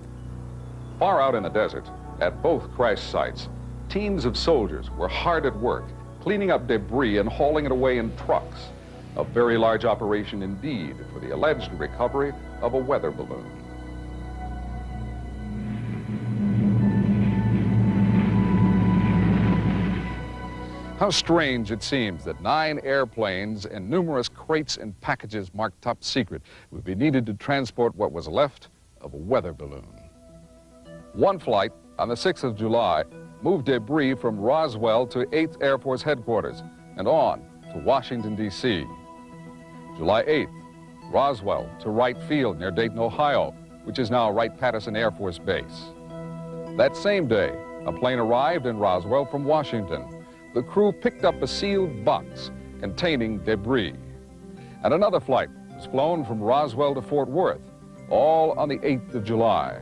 Far out in the desert, at both crash sites, teams of soldiers were hard at work, cleaning up debris and hauling it away in trucks. A very large operation indeed for the alleged recovery of a weather balloon. How strange it seems that 9 airplanes and numerous crates and packages marked top secret would be needed to transport what was left of a weather balloon. One flight on the 6th of July moved debris from Roswell to 8th Air Force Headquarters and on to Washington, D.C. July 8th, Roswell to Wright Field near Dayton, Ohio, which is now Wright-Patterson Air Force Base. That same day, a plane arrived in Roswell from Washington. The crew picked up a sealed box containing debris. And another flight was flown from Roswell to Fort Worth, all on the 8th of July.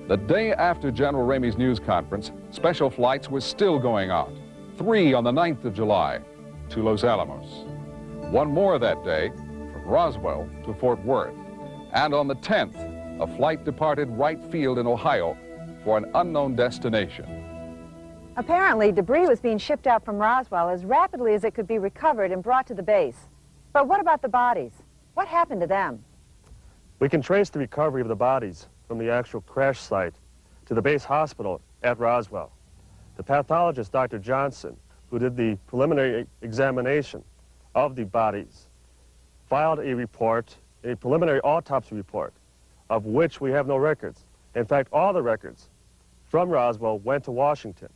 The day after General Ramey's news conference, special flights were still going out. 3 on the 9th of July to Los Alamos. 1 more that day from Roswell to Fort Worth. And on the 10th, a flight departed Wright Field in Ohio for an unknown destination. Apparently, debris was being shipped out from Roswell as rapidly as it could be recovered and brought to the base. But what about the bodies? What happened to them? We can trace the recovery of the bodies from the actual crash site to the base hospital at Roswell. The pathologist, Dr. Johnson, who did the preliminary examination of the bodies, filed a report, a preliminary autopsy report, of which we have no records. In fact, all the records from Roswell went to Washington.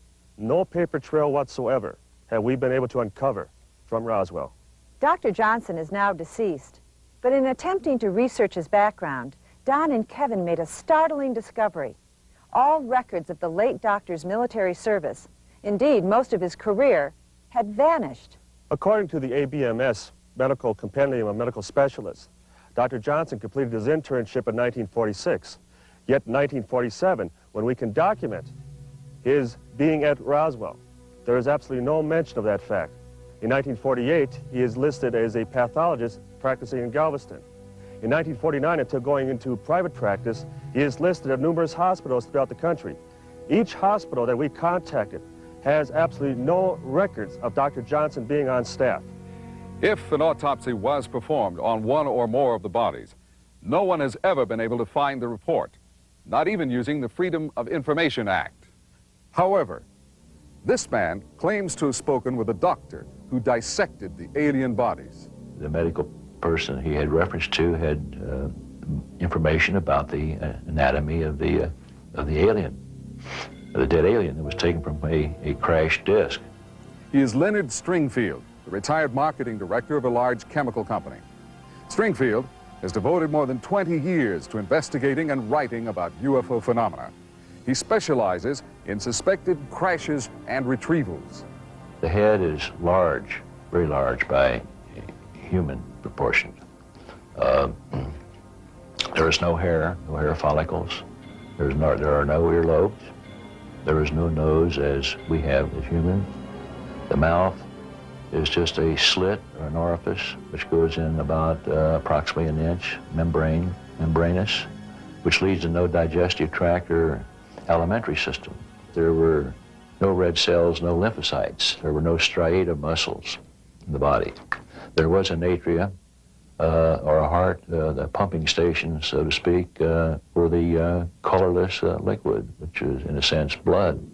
No paper trail whatsoever have we been able to uncover from Roswell. Dr. Johnson is now deceased, but in attempting to research his background, Don and Kevin made a startling discovery. All records of the late doctor's military service, indeed most of his career, had vanished. According to the ABMS Medical Compendium of Medical Specialists, Dr. Johnson completed his internship in 1946. Yet in 1947, when we can document his being at Roswell, there is absolutely no mention of that fact. In 1948, he is listed as a pathologist practicing in Galveston. In 1949, until going into private practice, he is listed at numerous hospitals throughout the country. Each hospital that we contacted has absolutely no records of Dr. Johnson being on staff. If an autopsy was performed on one or more of the bodies, no one has ever been able to find the report, not even using the Freedom of Information Act. However, this man claims to have spoken with a doctor who dissected the alien bodies. The medical person he had reference to had information about the anatomy of the alien, the dead alien that was taken from a crashed disc. He is Leonard Stringfield, the retired marketing director of a large chemical company. Stringfield has devoted more than 20 years to investigating and writing about UFO phenomena. He specializes in suspected crashes and retrievals. The head is large, very large by human proportions. There is no hair follicles. There are no earlobes. There is no nose as we have as humans. The mouth is just a slit or an orifice which goes in about approximately an inch, membranous, which leads to no digestive tract or alimentary system. There were no red cells, no lymphocytes. There were no striata muscles in the body. There was an atria, or a heart, the pumping station, so to speak, for the colorless liquid, which is, in a sense, blood.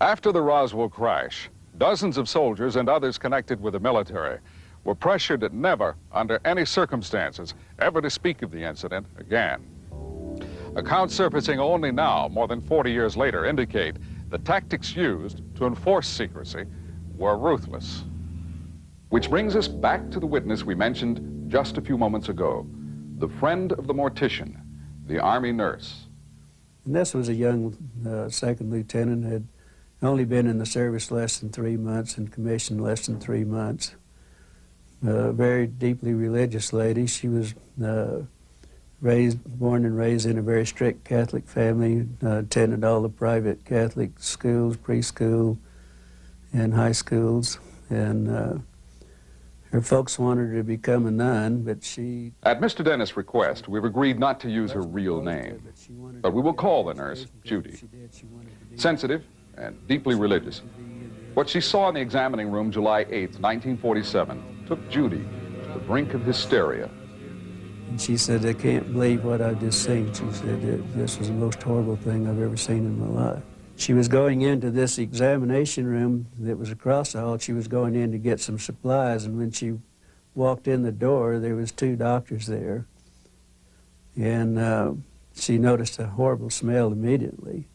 After the Roswell crash, dozens of soldiers and others connected with the military were pressured never, under any circumstances, ever to speak of the incident again. Accounts surfacing only now, more than 40 years later, indicate the tactics used to enforce secrecy were ruthless. Which brings us back to the witness we mentioned just a few moments ago, the friend of the mortician, the Army nurse. And this was a young second lieutenant, had only been in the service less than 3 months and commissioned less than 3 months. A very deeply religious lady. She was born and raised in a very strict Catholic family, attended all the private Catholic schools, preschool and high schools, and her folks wanted her to become a nun, but she... At Mr. Dennis' request, we've agreed not to use her real name, but we will call the nurse Judy. Sensitive and deeply religious. What she saw in the examining room July 8th, 1947, took Judy to the brink of hysteria. And she said, "I can't believe what I've just seen." She said, "This was the most horrible thing I've ever seen in my life." She was going into this examination room that was across the hall. She was going in to get some supplies, and when she walked in the door, there was 2 doctors there. And she noticed a horrible smell immediately.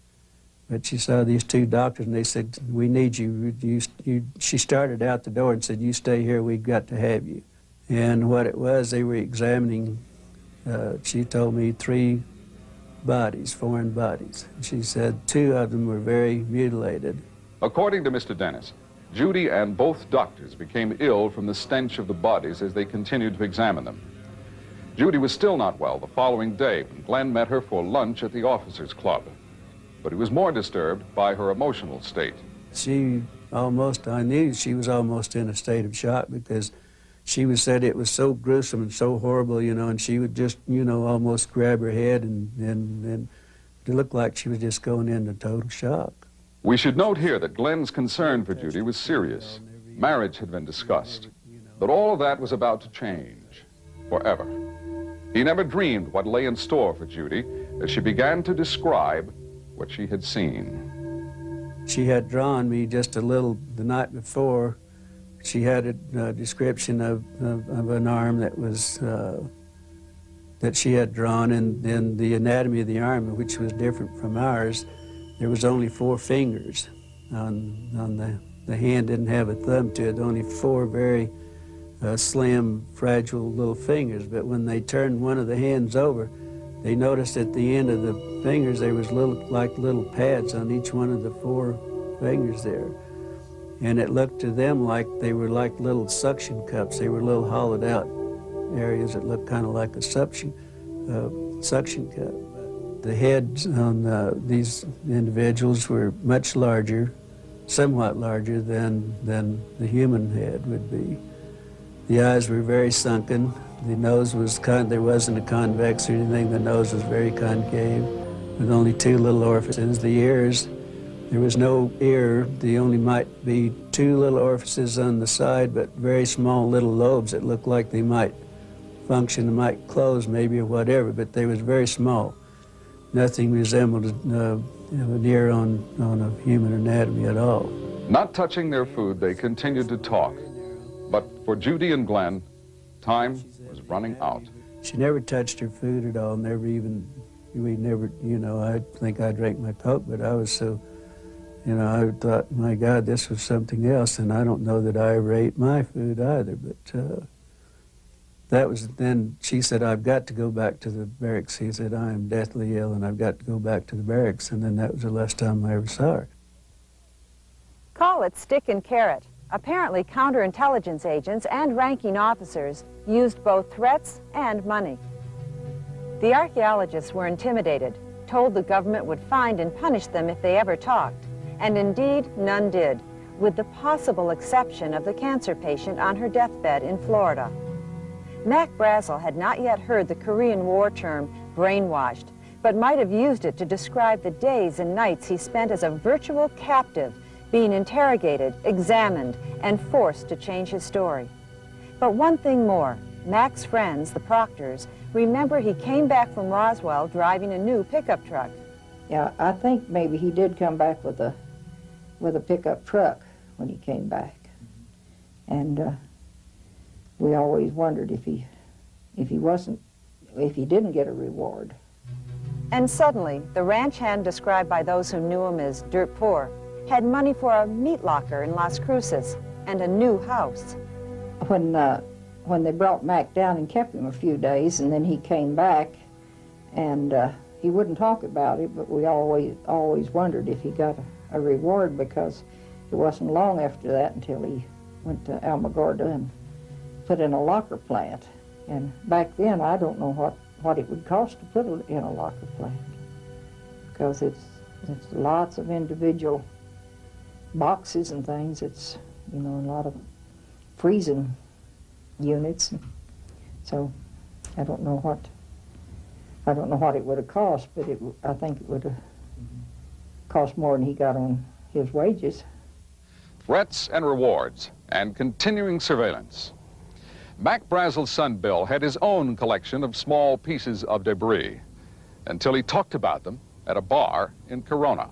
But she saw these 2 doctors, and they said, "We need you." She started out the door and said, "You stay here, we've got to have you." And what it was, they were examining, she told me, 3 bodies, foreign bodies. She said 2 of them were very mutilated. According to Mr. Dennis, Judy and both doctors became ill from the stench of the bodies as they continued to examine them. Judy was still not well the following day when Glenn met her for lunch at the officers' club. But he was more disturbed by her emotional state. I knew she was almost in a state of shock, because she said it was so gruesome and so horrible, and she would just, almost grab her head, and it looked like she was just going into total shock. We should note here that Glenn's concern for Judy was serious. Marriage had been discussed, but all of that was about to change forever. He never dreamed what lay in store for Judy as she began to describe what she had seen. She had drawn me just a little the night before. She had a description of an arm that was that she had drawn, and then the anatomy of the arm, which was different from ours. There was only 4 fingers on the hand. Didn't have a thumb to it. Only 4 very slim, fragile little fingers. But when they turned one of the hands over, they noticed at the end of the fingers there was like little pads on each one of the 4 fingers there. And it looked to them like they were like little suction cups. They were little hollowed out areas that looked kind of like a suction cup. The heads on these individuals were much larger, somewhat larger than the human head would be. The eyes were very sunken. The nose was there wasn't a convex or anything. The nose was very concave. with only 2 little orifices. The ears, there was no ear. There only might be 2 little orifices on the side, but very small little lobes that looked like they might function, they might close maybe or whatever, but they was very small. Nothing resembled an ear on a human anatomy at all. Not touching their food, they continued to talk. But for Judy and Glenn, time was running out. She never touched her food at all, never even, we never, you know, I think I drank my Coke, but I was so, you know, I thought, my God, this was something else, and I don't know that I ever ate my food either, but that was, then she said, I've got to go back to the barracks. He said, I am deathly ill, and I've got to go back to the barracks, and then that was the last time I ever saw her. Call it stick and carrot. Apparently, counterintelligence agents and ranking officers used both threats and money. The archaeologists were intimidated, told the government would find and punish them if they ever talked, and indeed, none did, with the possible exception of the cancer patient on her deathbed in Florida. Mac Brazel had not yet heard the Korean War term brainwashed, but might have used it to describe the days and nights he spent as a virtual captive, being interrogated, examined, and forced to change his story. But one thing more, Mac's friends, the Proctors, remember he came back from Roswell driving a new pickup truck. Yeah, I think maybe he did come back with a pickup truck when he came back. And we always wondered if he didn't get a reward. And suddenly, the ranch hand described by those who knew him as dirt poor had money for a meat locker in Las Cruces and a new house. When they brought Mac down and kept him a few days, and then he came back, and he wouldn't talk about it, but we always wondered if he got a reward, because it wasn't long after that until he went to Alamogordo and put in a locker plant. And back then, I don't know what it would cost to put it in a locker plant, because it's lots of individual boxes and things. It's, you know, a lot of freezing units. So I don't know what it would have cost, but I think it would have cost more than he got on his wages. Threats and rewards and continuing surveillance. Mac Brazel's son Bill had his own collection of small pieces of debris until he talked about them at a bar in Corona.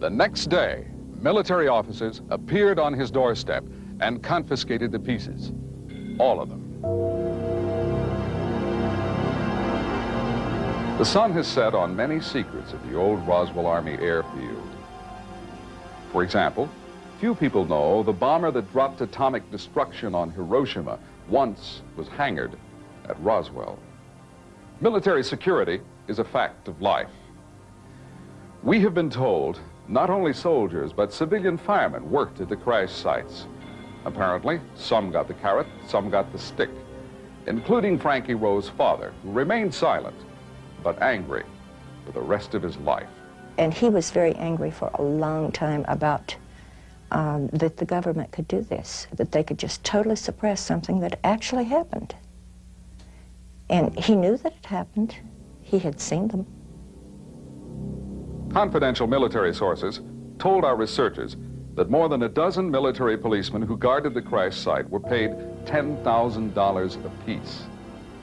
The next day, military officers appeared on his doorstep and confiscated the pieces, all of them. The sun has set on many secrets of the old Roswell Army airfield. For example, few people know the bomber that dropped atomic destruction on Hiroshima once was hangared at Roswell. Military security is a fact of life. We have been told not only soldiers, but civilian firemen worked at the crash sites. Apparently, some got the carrot, some got the stick, including Frankie Rowe's father, who remained silent, but angry for the rest of his life. And he was very angry for a long time about that the government could do this, that they could just totally suppress something that actually happened. And he knew that it happened. He had seen them. Confidential military sources told our researchers that more than a dozen military policemen who guarded the crash site were paid $10,000 apiece,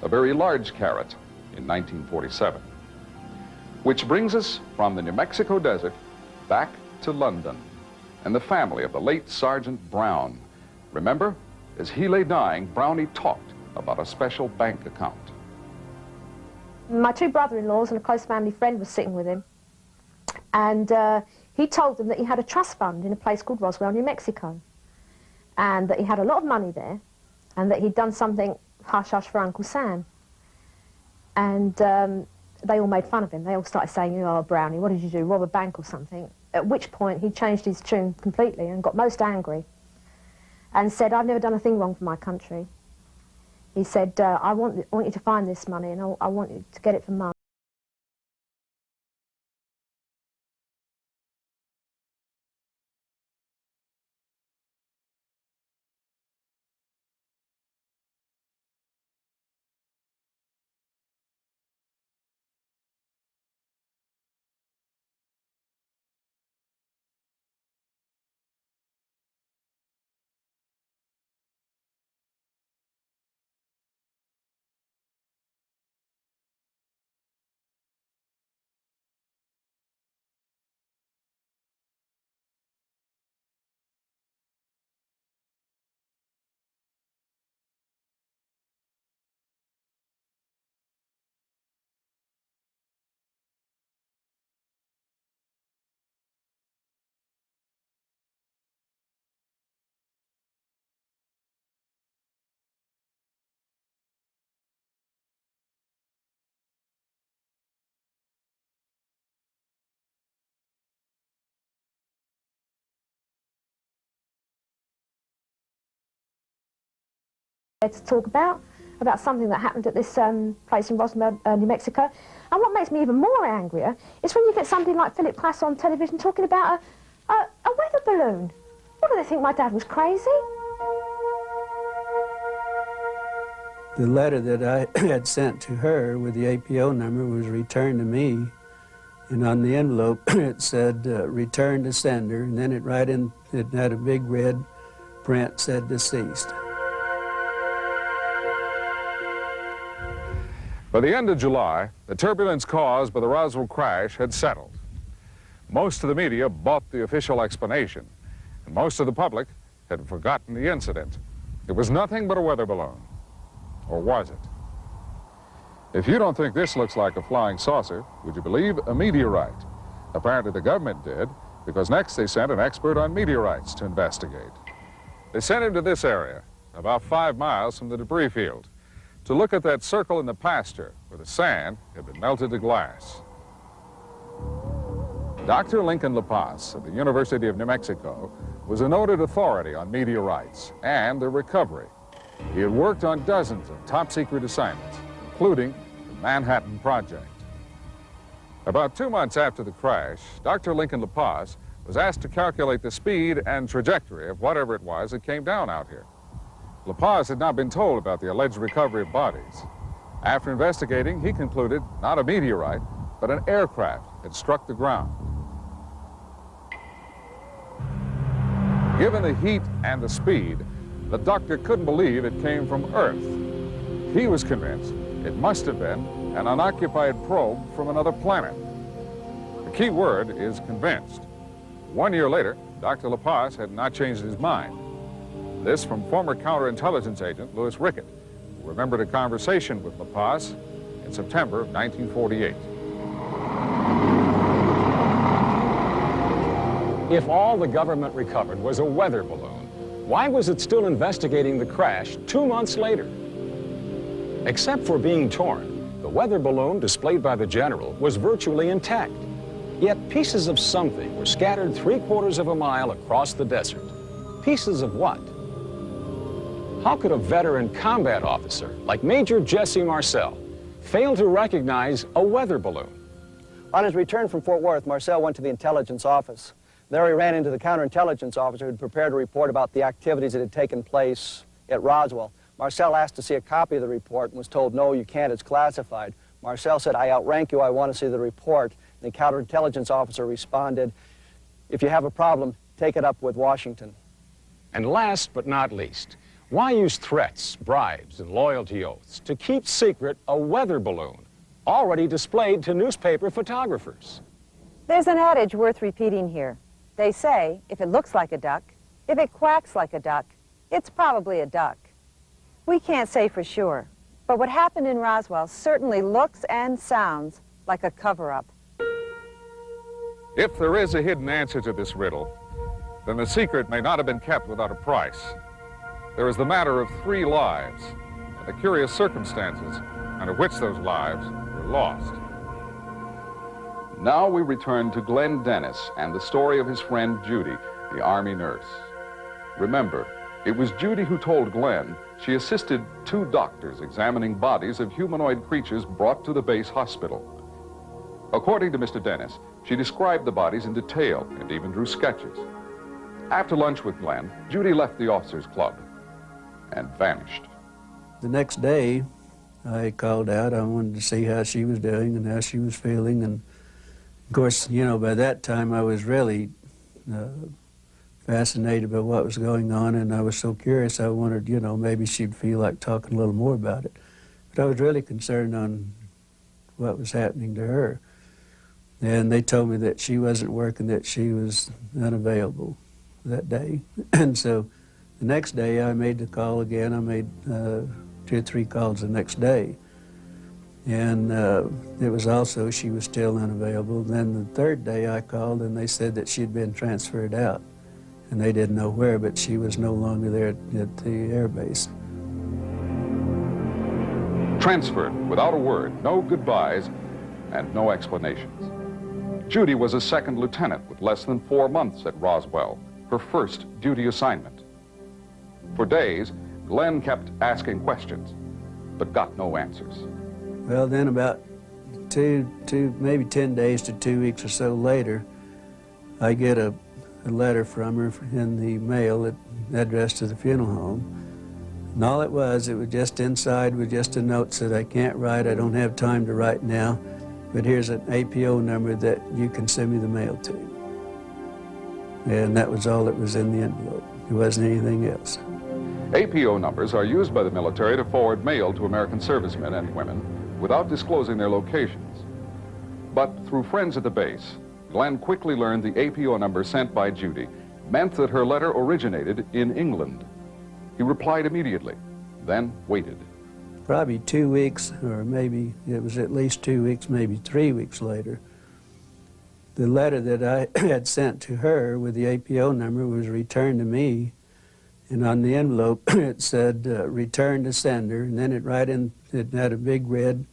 a very large carrot in 1947. Which brings us from the New Mexico desert back to London and the family of the late Sergeant Brown. Remember, as he lay dying, Brownie talked about a special bank account. My 2 brother-in-laws and a close family friend was sitting with him, and he told them that he had a trust fund in a place called Roswell, New Mexico, and that he had a lot of money there, and that he'd done something hush-hush for Uncle Sam. And they all made fun of him. They all started saying, oh, Brownie, what did you do, rob a bank or something? At which point he changed his tune completely and got most angry and said, I've never done a thing wrong for my country. He said, I want you to find this money, and I want you to get it for Mum. To talk about something that happened at this place in Roswell, New Mexico. And what makes me even more angrier is when you get somebody like Philip Klass on television talking about a weather balloon. What, do they think my dad was crazy? The letter that I had sent to her with the APO number was returned to me, and on the envelope it said, return to sender, and then it had a big red print said deceased. By the end of July, the turbulence caused by the Roswell crash had settled. Most of the media bought the official explanation, and most of the public had forgotten the incident. It was nothing but a weather balloon. Or was it? If you don't think this looks like a flying saucer, would you believe a meteorite? Apparently the government did, because next they sent an expert on meteorites to investigate. They sent him to this area, about 5 miles from the debris field, to look at that circle in the pasture where the sand had been melted to glass. Dr. Lincoln La Paz of the University of New Mexico was a noted authority on meteorites and their recovery. He had worked on dozens of top-secret assignments, including the Manhattan Project. About 2 months after the crash, Dr. Lincoln La Paz was asked to calculate the speed and trajectory of whatever it was that came down out here. La Paz had not been told about the alleged recovery of bodies. After investigating, he concluded not a meteorite, but an aircraft had struck the ground. Given the heat and the speed, the doctor couldn't believe it came from Earth. He was convinced it must have been an unoccupied probe from another planet. The key word is convinced. 1 year later, Dr. La Paz had not changed his mind. This from former counterintelligence agent Louis Rickett, who remembered a conversation with La Paz in September of 1948. If all the government recovered was a weather balloon, why was it still investigating the crash 2 months later? Except for being torn, the weather balloon displayed by the general was virtually intact. Yet pieces of something were scattered 3/4 of a mile across the desert. Pieces of what? How could a veteran combat officer like Major Jesse Marcel fail to recognize a weather balloon? On his return from Fort Worth, Marcel went to the intelligence office. There he ran into the counterintelligence officer who had prepared a report about the activities that had taken place at Roswell. Marcel asked to see a copy of the report and was told, no, you can't, it's classified. Marcel said, I outrank you, I want to see the report. And the counterintelligence officer responded, if you have a problem, take it up with Washington. And last but not least, why use threats, bribes, and loyalty oaths to keep secret a weather balloon already displayed to newspaper photographers? There's an adage worth repeating here. They say, if it looks like a duck, if it quacks like a duck, it's probably a duck. We can't say for sure, but what happened in Roswell certainly looks and sounds like a cover-up. If there is a hidden answer to this riddle, then the secret may not have been kept without a price. There is the matter of 3 lives and the curious circumstances under which those lives were lost. Now we return to Glenn Dennis and the story of his friend Judy, the Army nurse. Remember, it was Judy who told Glenn she assisted 2 doctors examining bodies of humanoid creatures brought to the base hospital. According to Mr. Dennis, she described the bodies in detail and even drew sketches. After lunch with Glenn, Judy left the officers' club and vanished. The next day, I called out. I wanted to see how she was doing and how she was feeling. And of course, you know, by that time I was really fascinated by what was going on, and I was so curious I wanted, you know, maybe she'd feel like talking a little more about it. But I was really concerned on what was happening to her. And they told me that she wasn't working, that she was unavailable that day. And so the next day I made the call again. I made 2 or 3 calls the next day. And it was also, she was still unavailable. Then the 3rd day I called and they said that she'd been transferred out. And they didn't know where, but she was no longer there at the air base. Transferred without a word, no goodbyes, and no explanations. Judy was a 2nd lieutenant with less than 4 months at Roswell, her first duty assignment. For days, Glenn kept asking questions, but got no answers. Well, then about maybe 10 days to 2 weeks or so later, I get a letter from her in the mail addressed to the funeral home. And all it was just inside with just a note said, I can't write, I don't have time to write now, but here's an APO number that you can send me the mail to. And that was all that was in the envelope. It wasn't anything else. APO numbers are used by the military to forward mail to American servicemen and women without disclosing their locations. But through friends at the base, Glenn quickly learned the APO number sent by Judy meant that her letter originated in England. He replied immediately, then waited. Probably 2 weeks, or maybe it was at least 2 weeks, maybe 3 weeks later, the letter that I had sent to her with the APO number was returned to me. And on the envelope, it said, return to sender, and then it had a big red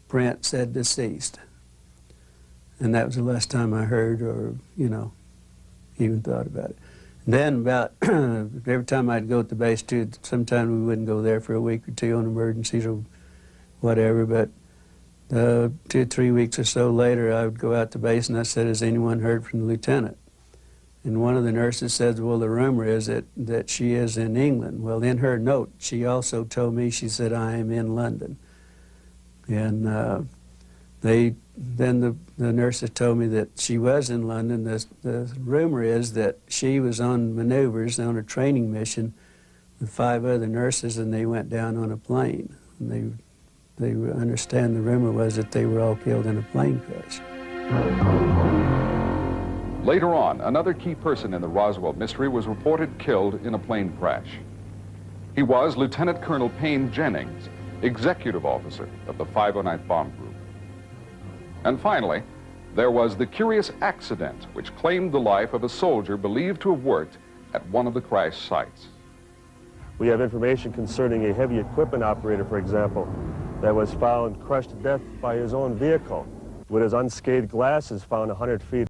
print, said deceased. And that was the last time I heard or, even thought about it. And then about, every time I'd go to the base too, sometimes we wouldn't go there for a week or two on emergencies or whatever, but 2 or 3 weeks or so later, I would go out to base and I said, has anyone heard from the lieutenant? And one of the nurses said, well, the rumor is that she is in England. Well, in her note, she also told me, she said, I am in London. And then the nurses told me that she was in London. The rumor is that she was on maneuvers on a training mission with 5 other nurses, and they went down on a plane. And they understand the rumor was that they were all killed in a plane crash. Later on, another key person in the Roswell mystery was reported killed in a plane crash. He was Lieutenant Colonel Payne Jennings, executive officer of the 509th Bomb Group. And finally, there was the curious accident which claimed the life of a soldier believed to have worked at one of the crash sites. We have information concerning a heavy equipment operator, for example, that was found crushed to death by his own vehicle, with his unscathed glasses found 100 feet.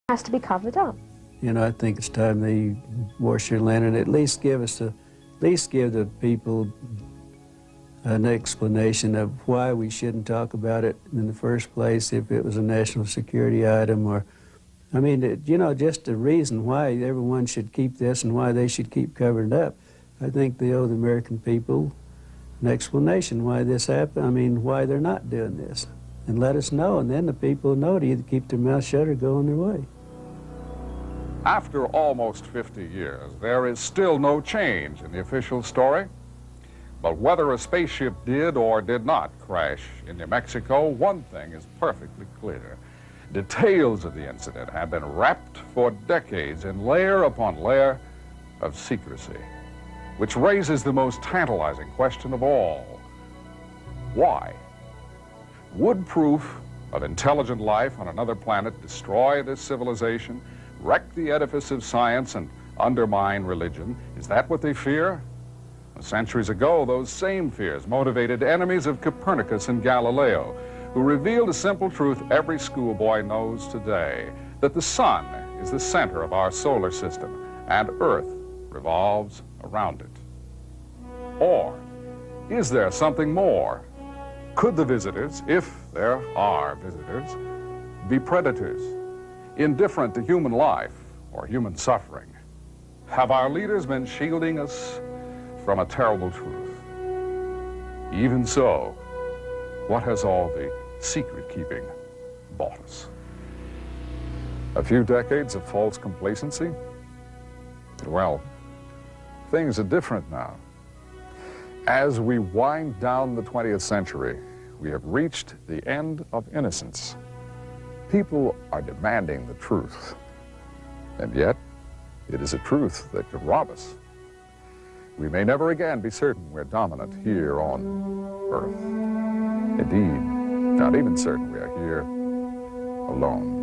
Has to be covered up. I think it's time they wash your linen and at least give the people an explanation of why we shouldn't talk about it in the first place if it was a national security item, or, just the reason why everyone should keep this and why they should keep covering it up. I think they owe the American people an explanation why this happened, why they're not doing this. And let us know, and then the people know to either keep their mouth shut or go on their way. After almost 50 years, there is still no change in the official story. But whether a spaceship did or did not crash in New Mexico, one thing is perfectly clear. Details of the incident have been wrapped for decades in layer upon layer of secrecy, which raises the most tantalizing question of all. Why? Would proof of intelligent life on another planet destroy this civilization, wreck the edifice of science, and undermine religion? Is that what they fear? Centuries ago, those same fears motivated enemies of Copernicus and Galileo, who revealed a simple truth every schoolboy knows today, that the sun is the center of our solar system, and Earth revolves around it? Or is there something more? Could the visitors, if there are visitors, be predators, indifferent to human life or human suffering? Have our leaders been shielding us from a terrible truth? Even so, what has all the secret-keeping bought us? A few decades of false complacency? Well, things are different now. As we wind down the 20th century, we have reached the end of innocence. People are demanding the truth, and yet it is a truth that could rob us. We may never again be certain we're dominant here on Earth. Indeed, not even certain we are here alone.